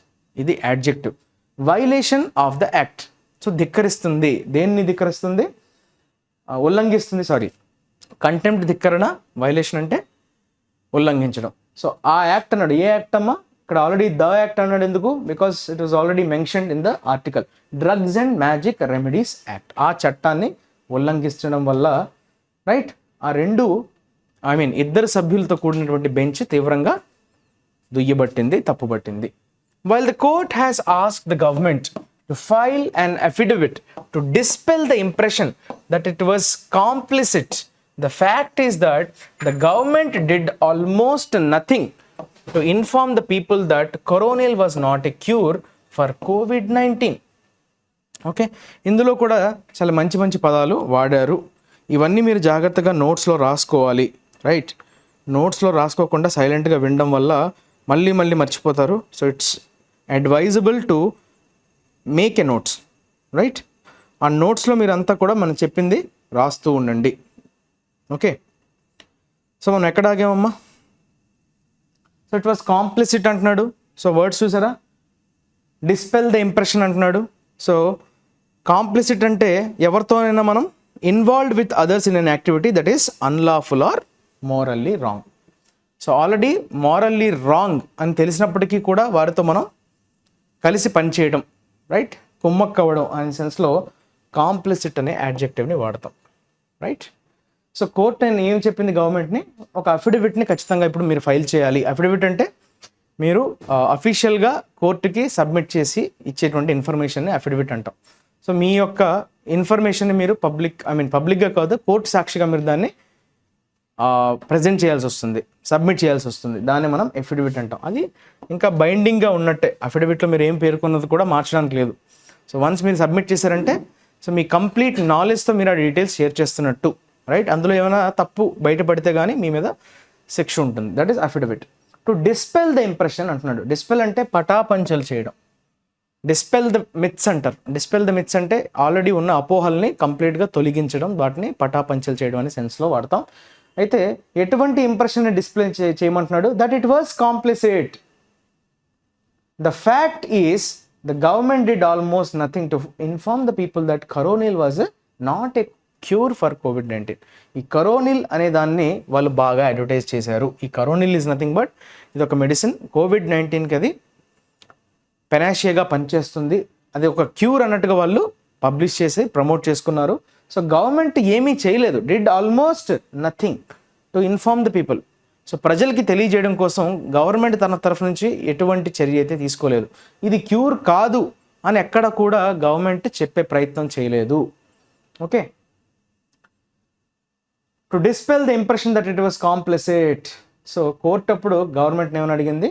ఇది adjective. Violation of the act. So ధిక్కరిస్తుంది. దేన్ని ధిక్కరిస్తుంది? ఉల్లంఘిస్తుంది, సారీ. కంటెంప్ట్ ధిక్కరణ, వైలేషన్ అంటే ఉల్లంఘించడం. సో ఆ యాక్ట్ అన్నాడు. ఏ యాక్ట్ అమ్మా? ఇక్కడ ఆల్రెడీ ద యాక్ట్ అన్నాడు. ఎందుకు? Because it was already mentioned in the article, drugs and magic remedies act. ఆ చట్టాన్ని ఉల్లంఘించడం వల్ల, రైట్, ఆ రెండు ఇద్దరు సభ్యులతో కూడినటువంటి బెంచ్ తీవ్రంగా దుయ్యబట్టింది, తప్పుబట్టింది. While the court has asked the government to file an affidavit to dispel the impression that it was complicit, the fact is that the government did almost nothing to inform the people that coronal was not a cure for COVID-19. Okay, ఇందులో కూడా చాలా మంచి మంచి పదాలు వాడారు. ఇవన్నీ మీరు జాగ్రత్తగా నోట్స్లో రాసుకోవాలి, రైట్? నోట్స్లో రాసుకోకుండా సైలెంట్గా వినడం వల్ల మళ్ళీ మర్చిపోతారు. So it's advisable to make a notes, right? ఆ నోట్స్లో మీరు అంతా కూడా మనం చెప్పింది రాస్తూ ఉండండి. ఓకే, సో మనం ఎక్కడ ఆగామమ్మా? సో ఇట్ వాస్ కాంప్లిసిట్ అంటున్నాడు. సో వర్డ్స్ చూసారా? డిస్పెల్ ద ఇంప్రెషన్ అంటున్నాడు. సో కాంప్లిసిట్ అంటే ఎవరితోనైనా మనం involved with others in an activity that is unlawful or morally wrong. So already morally wrong అని తెలిసినప్పటికీ కూడా వారితో మనం కలిసి పనిచేయడం, రైట్? కుమ్మక్కవ్వడం అనే సెన్స్లో కాంప్లిసిట్ అనే యాడ్జెక్టివ్ని వాడతాం, రైట్? సో కోర్ట్ నేను ఏం చెప్పింది గవర్నమెంట్ని, ఒక అఫిడవిట్ని ఖచ్చితంగా ఇప్పుడు మీరు ఫైల్ చేయాలి. అఫిడవిట్ అంటే మీరు అఫీషియల్గా కోర్టుకి సబ్మిట్ చేసి ఇచ్చేటువంటి ఇన్ఫర్మేషన్ని అఫిడవిట్ అంటాం. సో మీ యొక్క ఇన్ఫర్మేషన్ని మీరు పబ్లిక్గా కాదు, కోర్టు సాక్షిగా మీరు దాన్ని ప్రజెంట్ చేయాల్సి వస్తుంది, సబ్మిట్ చేయాల్సి వస్తుంది. దాన్ని మనం అఫిడవిట్ అంటాం. అది ఇంకా బైండింగ్గా ఉన్నట్టే. అఫిడవిట్లో మీరు ఏం పేర్కొన్నది కూడా మార్చడానికి లేదు. సో వన్స్ మీరు సబ్మిట్ చేశారంటే సో మీ కంప్లీట్ నాలెడ్జ్తో మీరు ఆ డీటెయిల్స్ షేర్ చేస్తున్నట్టు, రైట్? అందులో ఏమైనా తప్పు బయటపడితే కానీ మీ మీద శిక్ష ఉంటుంది. That is affidavit. To dispel the impression అంటున్నాడు. డిస్పెల్ అంటే పటాపంచలు చేయడం. డిస్పెల్ ద మిత్స్ అంటారు. డిస్పెల్ ద మిత్స్ అంటే ఆల్రెడీ ఉన్న అపోహల్ని కంప్లీట్గా తొలగించడం, వాటిని పటాపంచలు చేయడం అనే సెన్స్లో వాడతాం. అయితే ఎటువంటి ఇంప్రెషన్ డిస్ప్లే చేయమంటున్నాడు? That it was complicit. The fact is the government did almost nothing to inform the people that Coronil was not a cure for COVID-19. ఈ కరోనిల్ అనే దాన్ని వాళ్ళు బాగా అడ్వర్టైజ్ చేశారు. ఈ కరోనిల్ ఈజ్ నథింగ్ బట్ ఇది ఒక మెడిసిన్. COVID-19కి అది పెనాషియాగా పనిచేస్తుంది, అది ఒక క్యూర్ అన్నట్టుగా వాళ్ళు పబ్లిష్ చేసి ప్రమోట్ చేసుకున్నారు. సో గవర్నమెంట్ ఏమీ చేయలేదు, did almost nothing to inform the people. So ప్రజలకి తెలియజేయడం కోసం గవర్నమెంట్ తన తరఫు నుంచి ఎటువంటి చర్య అయితే తీసుకోలేదు. ఇది క్యూర్ కాదు అని ఎక్కడ కూడా గవర్నమెంట్ చెప్పే ప్రయత్నం చేయలేదు. Okay, to dispel the impression that it was complicit. So court అప్పుడు గవర్నమెంట్ని ఏమని అడిగింది?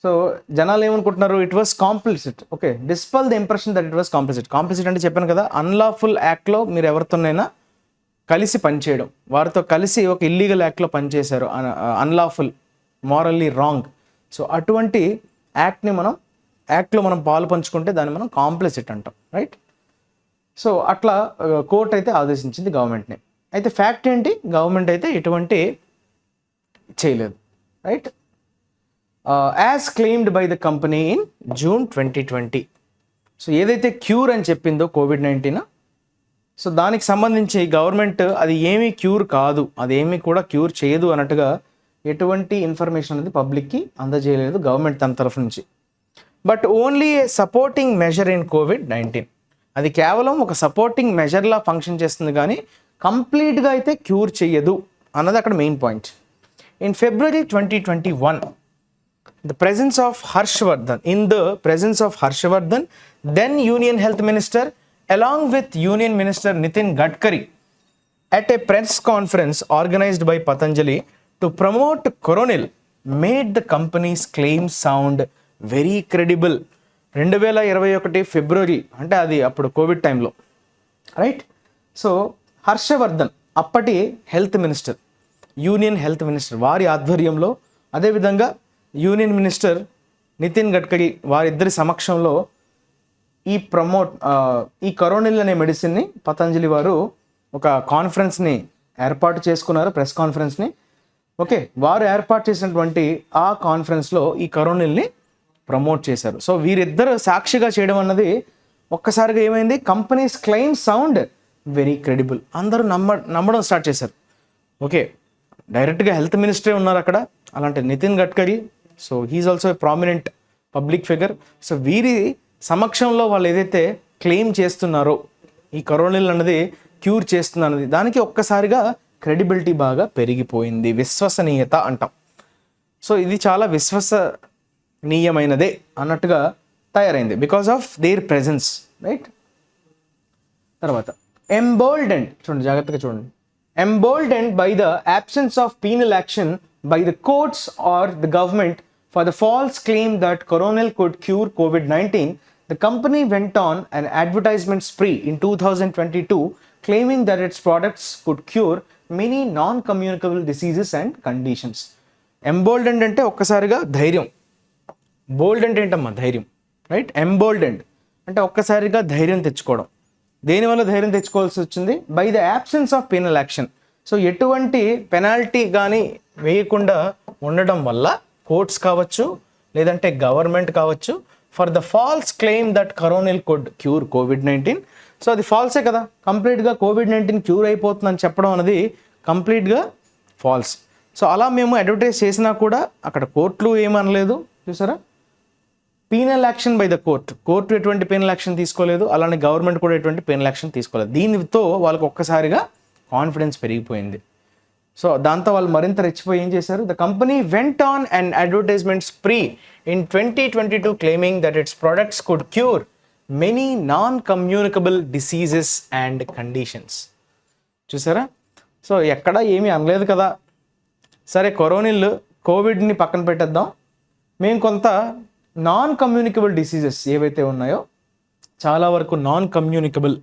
సో జనాలు ఏమనుకుంటున్నారు? It was complicit. Okay, dispel the impression that it was complicit. Complicit అంటే చెప్పాను కదా, అన్లాఫుల్ యాక్ట్లో మీరు ఎవరితోనైనా కలిసి పనిచేయడం, వారితో కలిసి ఒక ఇల్లీగల్ యాక్ట్లో పనిచేశారు, అన్లాఫుల్, మోరల్లీ రాంగ్. సో అటువంటి యాక్ట్లో మనం పాలు పంచుకుంటే దాన్ని మనం కాంప్లిసిట్ అంటాం, రైట్? సో అట్లా కోర్టు అయితే ఆదేశించింది గవర్నమెంట్ని. అయితే ఫ్యాక్ట్ ఏంటి? గవర్నమెంట్ అయితే ఎటువంటి చేయలేదు, right? As claimed by the company in June 2020. So ఏదైతే క్యూర్ అని చెప్పిందో COVID-19, సో దానికి సంబంధించి గవర్నమెంట్ అది ఏమీ క్యూర్ కాదు, అదేమీ కూడా క్యూర్ చేయదు అన్నట్టుగా ఎటువంటి ఇన్ఫర్మేషన్ అనేది పబ్లిక్కి అందజేయలేదు గవర్నమెంట్ తన తరఫు నుంచి. But only A supporting measure in COVID-19. అది కేవలం ఒక సపోర్టింగ్ మెజర్లా ఫంక్షన్ చేస్తుంది, కానీ కంప్లీట్గా అయితే క్యూర్ చేయదు అన్నది అక్కడ main point. In February 2021, in the presence of Harshvardhan, then Union Health Minister, along with Union Minister Nitin Gadkari, at a press conference organized by Patanjali to promote Coronil, made the company's claims sound very credible. 2021 ఫిబ్రవరి అంటే అది అప్పుడు Covid టైంలో, right? So Harshavardhan అప్పటి health minister, union health minister వారి ఆధ్వర్యంలో, అదేవిధంగా union minister Nitin Gadkari వారిద్దరి సమక్షంలో ఈ కరోనిల్ అనే మెడిసిన్ని పతంజలి వారు ఒక కాన్ఫరెన్స్ని ఏర్పాటు చేసుకున్నారు, ప్రెస్ కాన్ఫరెన్స్ని. ఓకే, వారు ఏర్పాటు చేసినటువంటి ఆ కాన్ఫరెన్స్లో ఈ కరోనిల్ని ప్రమోట్ చేశారు. సో వీరిద్దరు సాక్షిగా చేయడం అన్నది ఒక్కసారిగా ఏమైంది? Companies claim sound very credible. అందరూ నమ్మడం స్టార్ట్ చేశారు. ఓకే, డైరెక్ట్గా హెల్త్ మినిస్టరే ఉన్నారు అక్కడ, అలాంటి Nitin Gadkari. So he is also a prominent public figure. So వీరి సమక్షంలో వాళ్ళు ఏదైతే క్లెయిమ్ చేస్తున్నారో ఈ కరోనిల్ అన్నది క్యూర్ చేస్తుంది అన్నది, దానికి ఒక్కసారిగా క్రెడిబిలిటీ బాగా పెరిగిపోయింది, విశ్వసనీయత అంటాం. సో ఇది చాలా విశ్వసనీయమైనదే అన్నట్టుగా తయారైంది because of their presence, right. తర్వాత ఎంబోల్డెండ్, చూడండి జాగ్రత్తగా చూడండి. Emboldened by the absence of penal action by the courts or the government for the false claim that Coronel could cure COVID-19, the company went on an advertisement spree in 2022 claiming that its products could cure many non-communicable diseases and conditions. ఎంబోల్డెండ్ అంటే ఒక్కసారిగా ధైర్యం, బోల్డ్ అంటే ఏంటమ్మా ధైర్యం, right. ఎంబోల్డెండ్ అంటే ఒక్కసారిగా ధైర్యం తెచ్చుకోవడం. దేనివల్ల ధైర్యం తెచ్చుకోవాల్సి వచ్చింది? By the absence of penal action. So ఎటువంటి పెనాల్టీ కానీ వేయకుండా ఉండడం వల్ల కోర్ట్స్ కావచ్చు లేదంటే గవర్నమెంట్ కావచ్చు, for the false claim that coronal could cure COVID-19. So అది ఫాల్సే కదా, కంప్లీట్గా COVID-19 క్యూర్ అయిపోతుందని చెప్పడం అనేది కంప్లీట్గా ఫాల్స్. సో అలా మేము అడ్వర్టైజ్ చేసినా కూడా అక్కడ కోర్టులు ఏమనలేదు, చూసారా. Penal action by the court ఎటువంటి పీనల్ యాక్షన్ తీసుకోలేదు, అలానే గవర్నమెంట్ కూడా ఎటువంటి పీనల్ యాక్షన్ తీసుకోలేదు. దీనితో వాళ్ళకి ఒక్కసారిగా కాన్ఫిడెన్స్ పెరిగిపోయింది. సో దాంతో వాళ్ళు మరింత రెచ్చిపోయి ఏం చేశారు? The company went on and advertisement spree in 2022 claiming that it's products could cure many non communicable diseases and conditions. చూసారా. సో ఎక్కడ ఏమీ అనలేదు కదా, సరే కోవిడ్ని పక్కన పెట్టేద్దాం, మేము కొంత నాన్ కమ్యూనికబుల్ డిసీజెస్ ఏవైతే ఉన్నాయో చాలా వరకు నాన్ కమ్యూనికబుల్.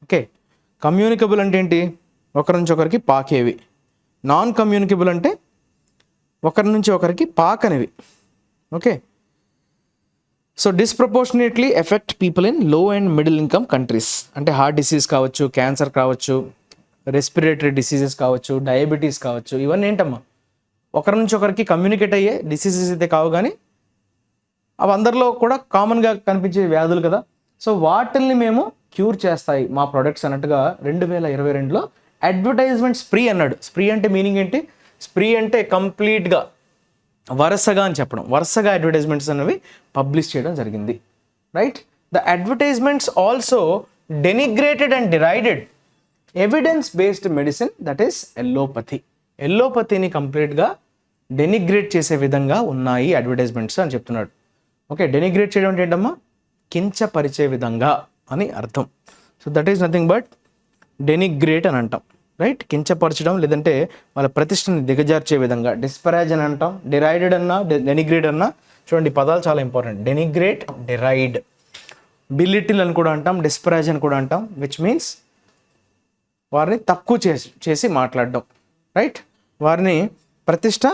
ఓకే, కమ్యూనికబుల్ అంటే ఏంటి? ఒకరి నుంచి ఒకరికి పాకేవి. నాన్ కమ్యూనికబుల్ అంటే ఒకరి నుంచి ఒకరికి పాకనివి. Okay, so disproportionately effect people in low and middle income countries. అంటే హార్ట్ డిసీజ్ కావచ్చు, క్యాన్సర్ కావచ్చు, రెస్పిరేటరీ డిసీజెస్ కావచ్చు, డయాబెటీస్ కావచ్చు, ఇవన్నీ ఏంటమ్మా ఒకరి నుంచి ఒకరికి కమ్యూనికేట్ అయ్యే డిసీజెస్ అయితే కావు, కానీ అవి అందరిలో కూడా కామన్గా కనిపించే వ్యాధులు కదా. సో వాటిల్ని మేము క్యూర్ చేస్తాయి మా ప్రొడక్ట్స్ అన్నట్టుగా 2022లో అడ్వర్టైజ్మెంట్ స్ప్రీ అన్నాడు. స్ప్రీ అంటే మీనింగ్ ఏంటి? స్ప్రీ అంటే కంప్లీట్గా వరుసగా అని చెప్పడం, వరుసగా అడ్వర్టైజ్మెంట్స్ అనేవి పబ్లిష్ చేయడం జరిగింది, right. The advertisements also denigrated and derided evidence based medicine, that is allopathy. ఎల్లోపతిని కంప్లీట్గా డెనిగ్రేట్ చేసే విధంగా ఉన్నాయి అడ్వర్టైజ్మెంట్స్ అని చెప్తున్నాడు. ఓకే, డెనిగ్రేట్ చేయడం అంటే ఏంటమ్మా? కించపరిచే విధంగా అని అర్థం. So that is nothing but denigrate అని అంటాం, రైట్. కించపరచడం లేదంటే వాళ్ళ ప్రతిష్టని దిగజార్చే విధంగా. డిస్పరాజ్ అని అంటాం, డిరైడెడ్ అన్నా, డెనిగ్రేట్ అన్నా. చూడండి పదాలు చాలా ఇంపార్టెంట్. డెనిగ్రేట్, డిరైడ్, బిలిటిల్ అని కూడా అంటాం, డిస్పరాజ్ అని కూడా అంటాం, విచ్ మీన్స్ వారిని తక్కువ చేసి మాట్లాడడం, రైట్. వారిని ప్రతిష్ట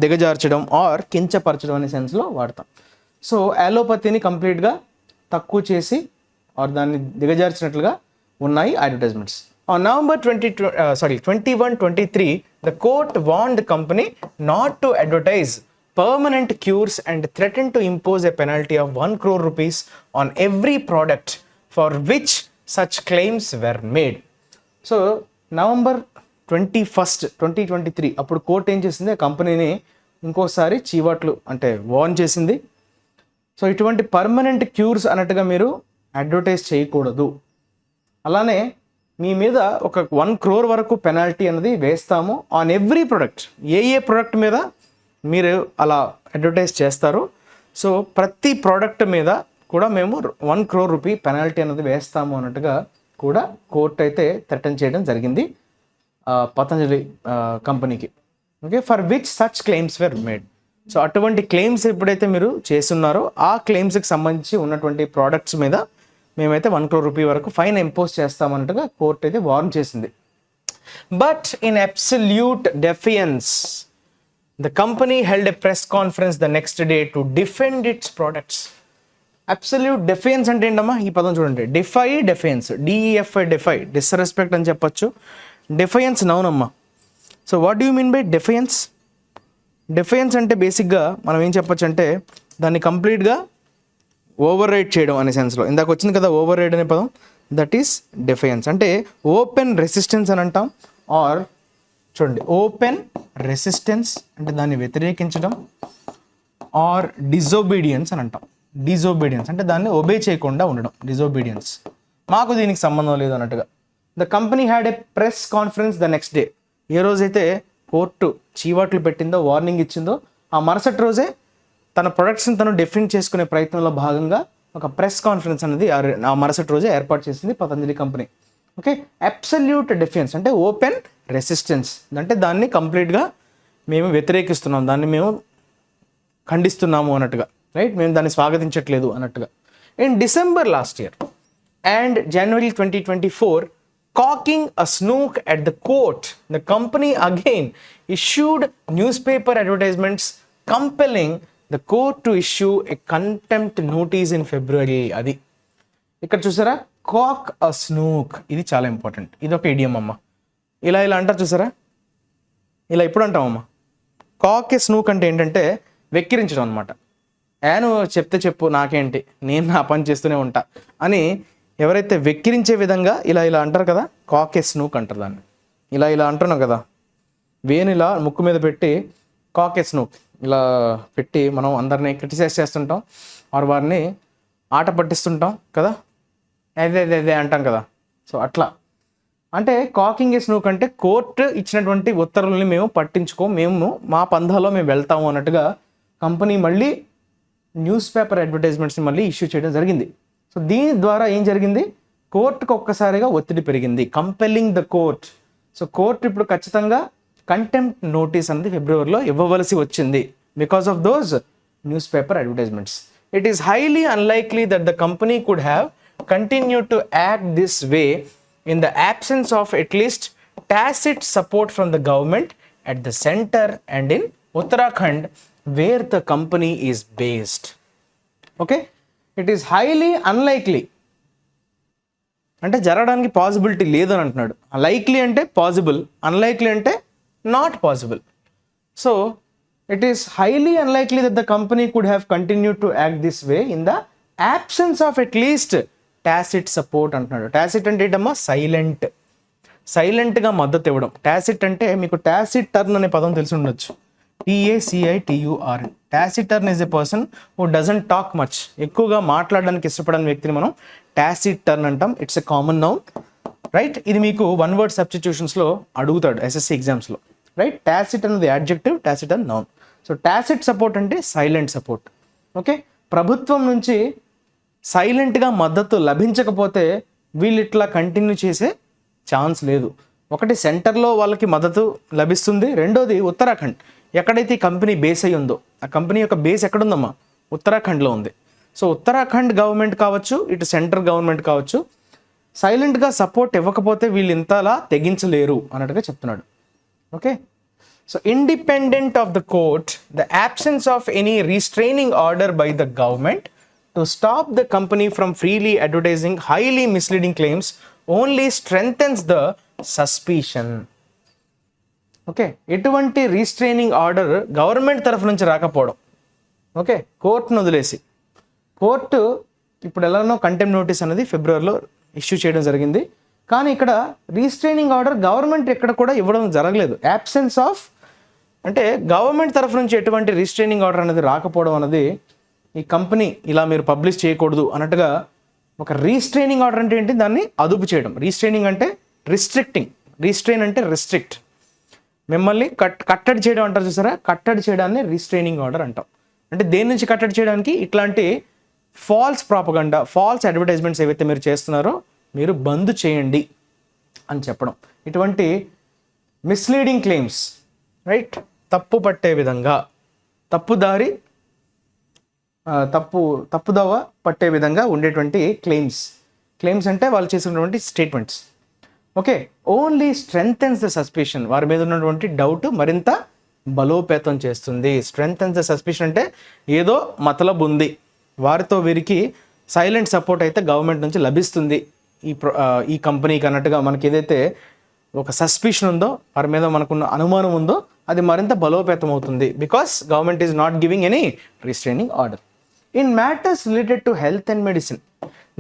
దిగజార్చడం ఆర్ కించపరచడం అనే సెన్స్లో వాడతాం. సో అలోపతిని కంప్లీట్గా తక్కువ చేసి ఆర్ దాన్ని దిగజార్చినట్లుగా ఉన్నాయి advertisements. On November 21-23, the court warned the company not to advertise permanent cures and threatened to impose a penalty of 1 crore rupees on every product for which such claims were made. So November 21st, 2023 అప్పుడు court ఏం చేసింది? కంపెనీని ఇంకోసారి చీవాట్లు అంటే warn చేసింది. So ఇటువంటి permanent cures అన్నట్టుగా మీరు అడ్వర్టైజ్ చేయకూడదు, అలానే మీ మీద ఒక 1 crore వరకు పెనాల్టీ అనేది వేస్తాము on every product. A product మీద మీరు అలా అడ్వర్టైజ్ చేస్తారు, సో ప్రతి ప్రోడక్ట్ మీద కూడా మేము 1 crore రూపీ పెనాల్టీ అనేది వేస్తాము అన్నట్టుగా కూడా కోర్టు అయితే థ్రెటన్ చేయడం జరిగింది పతంజలి కంపెనీకి. Okay, for which such claims wear made. So అటువంటి క్లెయిమ్స్ ఎప్పుడైతే మీరు చేస్తున్నారో ఆ క్లెయిమ్స్కి సంబంధించి ఉన్నటువంటి ప్రోడక్ట్స్ మీద మేమైతే 1 crore రూపీ వరకు ఫైన్ ఇంపోజ్ చేస్తామన్నట్టుగా కోర్టు అయితే వార్న్ చేసింది. But in absolute defiance the company held a press conference the next day to defend its products. Absolute defiance అంటే ఏంటమ్మా? ఈ పదం చూడండి, defy, defiance, D E F I, defy, disrespect అని చెప్పొచ్చు. డెఫియన్స్ నౌన్ అమ్మా. So what do you mean by defiance? Defiance అంటే బేసిక్గా మనం ఏం చెప్పొచ్చు అంటే దాన్ని కంప్లీట్గా ఓవర్ రైడ్ చేయడం అనే సెన్స్లో. ఇందాక వచ్చింది కదా ఓవర్ రైడ్ అనే పదం, దట్ ఈస్ డెఫియన్స్. అంటే ఓపెన్ రెసిస్టెన్స్ అని అంటాం, ఆర్ చూడండి ఓపెన్ రెసిస్టెన్స్ అంటే దాన్ని వ్యతిరేకించడం, ఆర్ డిజోబీడియన్స్ అని అంటాం. డిజోబీడియన్స్ అంటే దాన్ని ఒబే చేయకుండా ఉండడం, డిజోబీడియన్స్. మాకు దీనికి సంబంధం లేదు అన్నట్టుగా. The company had a press conference the next day. ఏ రోజైతే కోర్టు చీవాట్లు పెట్టిందో, వార్నింగ్ ఇచ్చిందో, ఆ మరుసటి రోజే తన ప్రొడక్ట్స్ని తను డెఫినెట్ చేసుకునే ప్రయత్నంలో భాగంగా ఒక ప్రెస్ కాన్ఫరెన్స్ అనేది ఆ మరుసటి రోజే ఏర్పాటు చేసింది Patanjali company. Okay, absolute defence అంటే ఓపెన్ రెసిస్టెన్స్, అంటే దాన్ని కంప్లీట్గా మేము వ్యతిరేకిస్తున్నాం, దాన్ని మేము ఖండిస్తున్నాము అన్నట్టుగా, రైట్, మేము దాన్ని స్వాగతించట్లేదు అన్నట్టుగా. In December last year and January 2024, cocking a snook at the court, the company again issued newspaper advertisements compelling the court to issue a contempt notice in February. అది ఇక్కడ చూసారా, కాక్ అ స్నూక్, ఇది చాలా ఇంపార్టెంట్. ఇది ఒక ఇడియం అమ్మ. ఇలా అంటారు చూసారా, ఇలా ఎప్పుడు అంటామమ్మా? కాక్ ఏ స్నూక్ అంటే ఏంటంటే వెక్కిరించడం అనమాట. నువ్వు చెప్తే చెప్పు, నాకేంటి, నేను నా పని చేస్తూనే ఉంటా అని ఎవరైతే వెక్కిరించే విధంగా ఇలా అంటారు కదా, కాక్ ఏ స్నూక్ అంటారు దాన్ని. ఇలా అంటున్నాం కదా, వేణు ఇలా ముక్కు మీద పెట్టి కాక్ ఏ స్నూక్ ఇలా పెట్టి మనం అందరినీ క్రిటిసైజ్ చేస్తుంటాం, వారిని ఆట పట్టిస్తుంటాం కదా, అదే అంటాం కదా. సో అట్లా అంటే కాకింగ్ ఏ స్నూక్ అంటే కోర్టు ఇచ్చినటువంటి ఉత్తర్వుల్ని మేము పట్టించుకోం, మేము మా పంధాలో మేము వెళ్తాము అన్నట్టుగా కంపెనీ మళ్ళీ న్యూస్ పేపర్ అడ్వర్టైజ్మెంట్స్ని మళ్ళీ ఇష్యూ చేయడం జరిగింది. సో దీని ద్వారా ఏం జరిగింది, కోర్టుకు ఒక్కసారిగా ఒత్తిడి పెరిగింది, compelling the court. So court ఇప్పుడు ఖచ్చితంగా కంటెంప్ట్ నోటీస్ అనేది ఫిబ్రవరిలో ఇవ్వవలసి వచ్చింది because of those news paper advertisements. It is highly unlikely that the company could have continued to act this way in the absence of at least tacit support from the government at the center and in Uttarakhand where the company is based. Okay, it is highly unlikely అంటే జరగడానికి possibility లేదని అంటున్నాడు. Likely అంటే possible, unlikely అంటే not possible. So it is highly unlikely that the company could have continued to act this way in the absence of at least tacit support అంటున్నాడు. Tacit అంటే ఏంటమ్మా? సైలెంట్గా మద్దతు ఇవ్వడం. టాసిట్ అంటే మీకు టాసిటర్న్ అనే పదం తెలిసి ఉండొచ్చు, TACITURN. Taciturn is a person who doesn't talk much, ఎక్కువగా మాట్లాడడానికి ఇష్టపడని వ్యక్తిని మనం టాసిటర్న్ అంటాం. It's a common noun, right. ఇది మీకు వన్ వర్డ్ సబ్స్టిట్యూషన్స్లో అడుగుతాడు SSC ఎగ్జామ్స్లో, రైట్. టాసిట్ అనేది adjective, taciturn noun. So tacit support అంటే సైలెంట్ సపోర్ట్. ఓకే, ప్రభుత్వం నుంచి సైలెంట్గా మద్దతు లభించకపోతే వీళ్ళు ఇట్లా కంటిన్యూ చేసే ఛాన్స్ లేదు. ఒకటి సెంటర్లో వాళ్ళకి మద్దతు లభిస్తుంది, రెండోది ఉత్తరాఖండ్ ఎక్కడైతే ఈ కంపెనీ బేస్ అయి ఉందో, ఆ కంపెనీ యొక్క బేస్ ఎక్కడుందమ్మా? ఉత్తరాఖండ్లో ఉంది. సో ఉత్తరాఖండ్ గవర్నమెంట్ కావచ్చు, ఇటు సెంట్రల్ గవర్నమెంట్ కావచ్చు, సైలెంట్గా సపోర్ట్ ఇవ్వకపోతే వీళ్ళు ఇంతలా తెగించలేరు అన్నట్టుగా చెప్తున్నాడు. Okay, so independent of the court, the absence of any restraining order by the government to stop the company from freely advertising highly misleading claims only strengthens the suspicion. Okay, ఎటువంటి restraining order government తరఫు నుంచి రాకపోవడం, okay, కోర్టును వదిలేసి, court ఇప్పుడు ఎలానో contempt notice అనేది ఫిబ్రవరిలో ఇష్యూ చేయడం జరిగింది, కానీ ఇక్కడ రీస్ట్రైనింగ్ ఆర్డర్ గవర్నమెంట్ ఎక్కడ కూడా ఇవ్వడం జరగలేదు. యాబ్సెన్స్ ఆఫ్ అంటే గవర్నమెంట్ తరఫు నుంచి ఎటువంటి రీస్ట్రైనింగ్ ఆర్డర్ అనేది రాకపోవడం అనేది ఈ కంపెనీ ఇలా మీరు పబ్లిష్ చేయకూడదు అన్నట్టుగా ఒక రీస్ట్రైనింగ్ ఆర్డర్ అంటే ఏంటి, దాన్ని అదుపు చేయడం. రీస్ట్రైనింగ్ అంటే రిస్ట్రిక్టింగ్, రీస్ట్రైన్ అంటే రిస్ట్రిక్ట్, మిమ్మల్ని కట్టడి చేయడం అంటారు చూసారా, కట్టడి చేయడాన్ని రీస్ట్రైనింగ్ ఆర్డర్ అంటాం. అంటే దేని నుంచి కట్టడి చేయడానికి? ఇట్లాంటి ఫాల్స్ ప్రాపగండా, ఫాల్స్ అడ్వర్టైజ్మెంట్స్ ఏవైతే మీరు చేస్తున్నారో మీరు బంద్ చేయండి అని చెప్పడం. ఇటువంటి మిస్లీడింగ్ క్లెయిమ్స్, రైట్, తప్పు పట్టే విధంగా, తప్పుదోవ పట్టే విధంగా ఉండేటువంటి క్లెయిమ్స్ అంటే వాళ్ళు చేసినటువంటి statements. Okay, only strengthens the suspicion, వారి మీద ఉన్నటువంటి డౌట్ మరింత బలోపేతం చేస్తుంది. స్ట్రెంగ్థెన్స్ ద సస్పిషన్ అంటే ఏదో మతలబు ఉంది, వారితో వీరికి సైలెంట్ సపోర్ట్ అయితే గవర్నమెంట్ నుంచి లభిస్తుంది ఈ కంపెనీకి అన్నట్టుగా మనకి ఏదైతే ఒక సస్పిషన్ ఉందో, వారి మీద మనకున్న అనుమానం ఉందో, అది మరింత బలోపేతం అవుతుంది. Because government is not giving any restraining order. In matters related to health and medicine,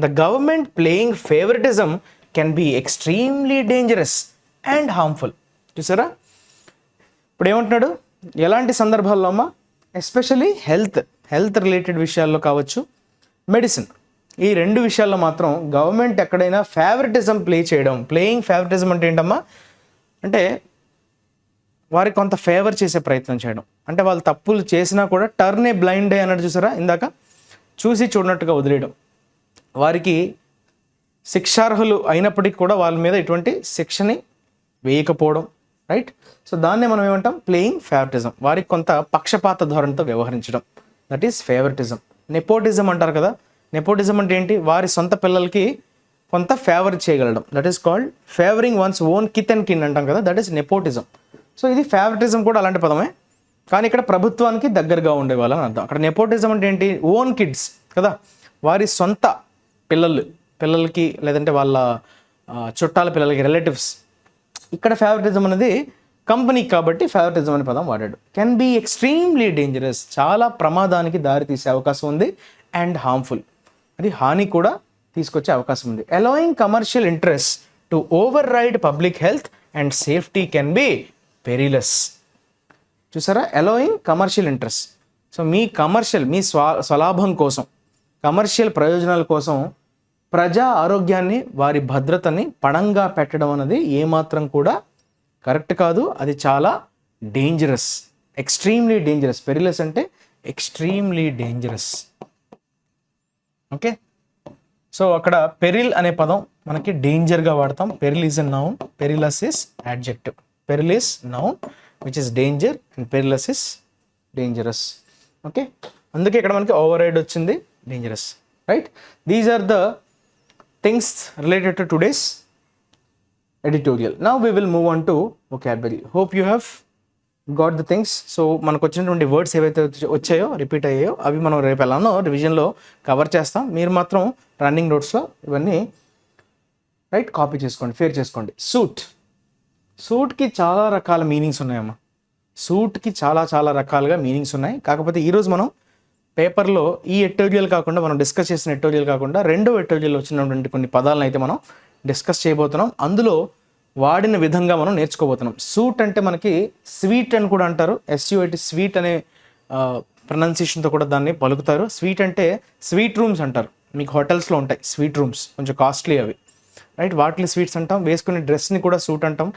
the government playing favoritism can be extremely dangerous and harmful. చూసారా, ఇప్పుడు ఏమంటున్నాడు, ఎలాంటి సందర్భాల్లో అమ్మా? ఎస్పెషలీ హెల్త్ రిలేటెడ్ విషయాల్లో కావచ్చు, మెడిసిన్ ఈ రెండు విషయాల్లో మాత్రం గవర్నమెంట్ ఎక్కడైనా ఫేవరెటిజం ప్లేయింగ్ ఫేవరెటిజం అంటే ఏంటమ్మా అంటే వారికి కొంత ఫేవర్ చేసే ప్రయత్నం చేయడం, అంటే వాళ్ళు తప్పులు చేసినా కూడా టర్న్ ఏ బ్లైండ్ డే అన్నట్టు చూసారా ఇందాక, చూసి చూడనట్టుగా వదిలేయడం, వారికి శిక్షార్హులు అయినప్పటికీ కూడా వాళ్ళ మీద ఎటువంటి శిక్షని వేయకపోవడం, రైట్. సో దాన్నే మనం ఏమంటాం ప్లేయింగ్ ఫేవరెటిజం, వారికి కొంత పక్షపాత ధోరణితో వ్యవహరించడం, దట్ ఈస్ ఫేవరెటిజం. నెపోటిజం అంటారు కదా, నెపోటిజం అంటే ఏంటి, వారి సొంత పిల్లలకి కొంత ఫేవర్ చేయగలడం, that is called favouring one's own kith and kin అంటాం కదా, దట్ ఈస్ నెపోటిజం. సో ఇది ఫేవరెటిజం కూడా అలాంటి పదమే, కానీ ఇక్కడ ప్రభుత్వానికి దగ్గరగా ఉండేవాళ్ళని అర్థం. అక్కడ నెపోటిజం అంటే ఏంటి, ఓన్ కిడ్స్ కదా, వారి సొంత పిల్లలకి లేదంటే వాళ్ళ చుట్టాల పిల్లలకి, రిలేటివ్స్. ఇక్కడ ఫేవరెటిజం అనేది కంపెనీ కాబట్టి ఫేవరెటిజం అనే పదం వాడాడు. కెన్ బీ ఎక్స్ట్రీమ్లీ డేంజరస్, చాలా ప్రమాదానికి దారి తీసే అవకాశం ఉంది, అండ్ హార్మ్ఫుల్, అది హాని కూడా తీసుకొచ్చే అవకాశం ఉంది. Allowing commercial interest to override public health and safety can be perilous. చూసారా, అలోయింగ్ కమర్షియల్ ఇంట్రెస్ట్. సో మీ స్వలాభం కోసం, కమర్షియల్ ప్రయోజనాల కోసం ప్రజా ఆరోగ్యాన్ని, వారి భద్రతని పణంగా పెట్టడం అనేది ఏమాత్రం కూడా కరెక్ట్ కాదు, అది చాలా డేంజరస్, ఎక్స్ట్రీమ్లీ డేంజరస్. పెరిలస్ అంటే ఎక్స్ట్రీమ్లీ డేంజరస్. ఓకే, సో అక్కడ పెరిల్ అనే పదం మనకి డేంజర్గా వాడతాం. Peril is a noun, perilous is adjective. Peril is noun which is danger and perilous is dangerous. Okay, అందుకే ఇక్కడ మనకి ఓవర్ రైడ్ వచ్చింది, dangerous, right. These are the things related to today's editorial. Now we will move on to vocabulary. Hope you have got the things. So మనకు వచ్చినటువంటి words ఏవైతే వచ్చాయో, repeat అయ్యాయో, అవి మనం రేపు ఎలానో రివిజన్లో కవర్ చేస్తాం. మీరు మాత్రం రన్నింగ్ నోట్స్లో ఇవన్నీ రైట్ కాపీ చేసుకోండి, ఫేర్ చేసుకోండి. సూట్కి చాలా రకాల మీనింగ్స్ ఉన్నాయమ్మా, సూట్కి చాలా రకాలుగా మీనింగ్స్ ఉన్నాయి. కాకపోతే ఈరోజు మనం పేపర్లో ఈ ఎడిటోరియల్ కాకుండా, మనం డిస్కస్ చేసిన ఎడిటోరియల్ కాకుండా రెండో ఎడిటోరియల్ వచ్చినటువంటి కొన్ని పదాలను అయితే మనం డిస్కస్ చేయబోతున్నాం. అందులో వాడిన విధంగా మనం నేర్చుకోబోతున్నాం. సూట్ అంటే మనకి స్వీట్ అని కూడా అంటారు, SUIT స్వీట్ అనే ప్రొనౌన్సియేషన్తో కూడా దాన్ని పలుకుతారు. స్వీట్ అంటే స్వీట్ రూమ్స్ అంటారు, మీకు హోటల్స్లో ఉంటాయి స్వీట్ రూమ్స్, కొంచెం కాస్ట్లీ అవి, రైట్. వాటిని స్వీట్స్ అంటాం. వేసుకునే డ్రెస్ని కూడా సూట్ అంటాం,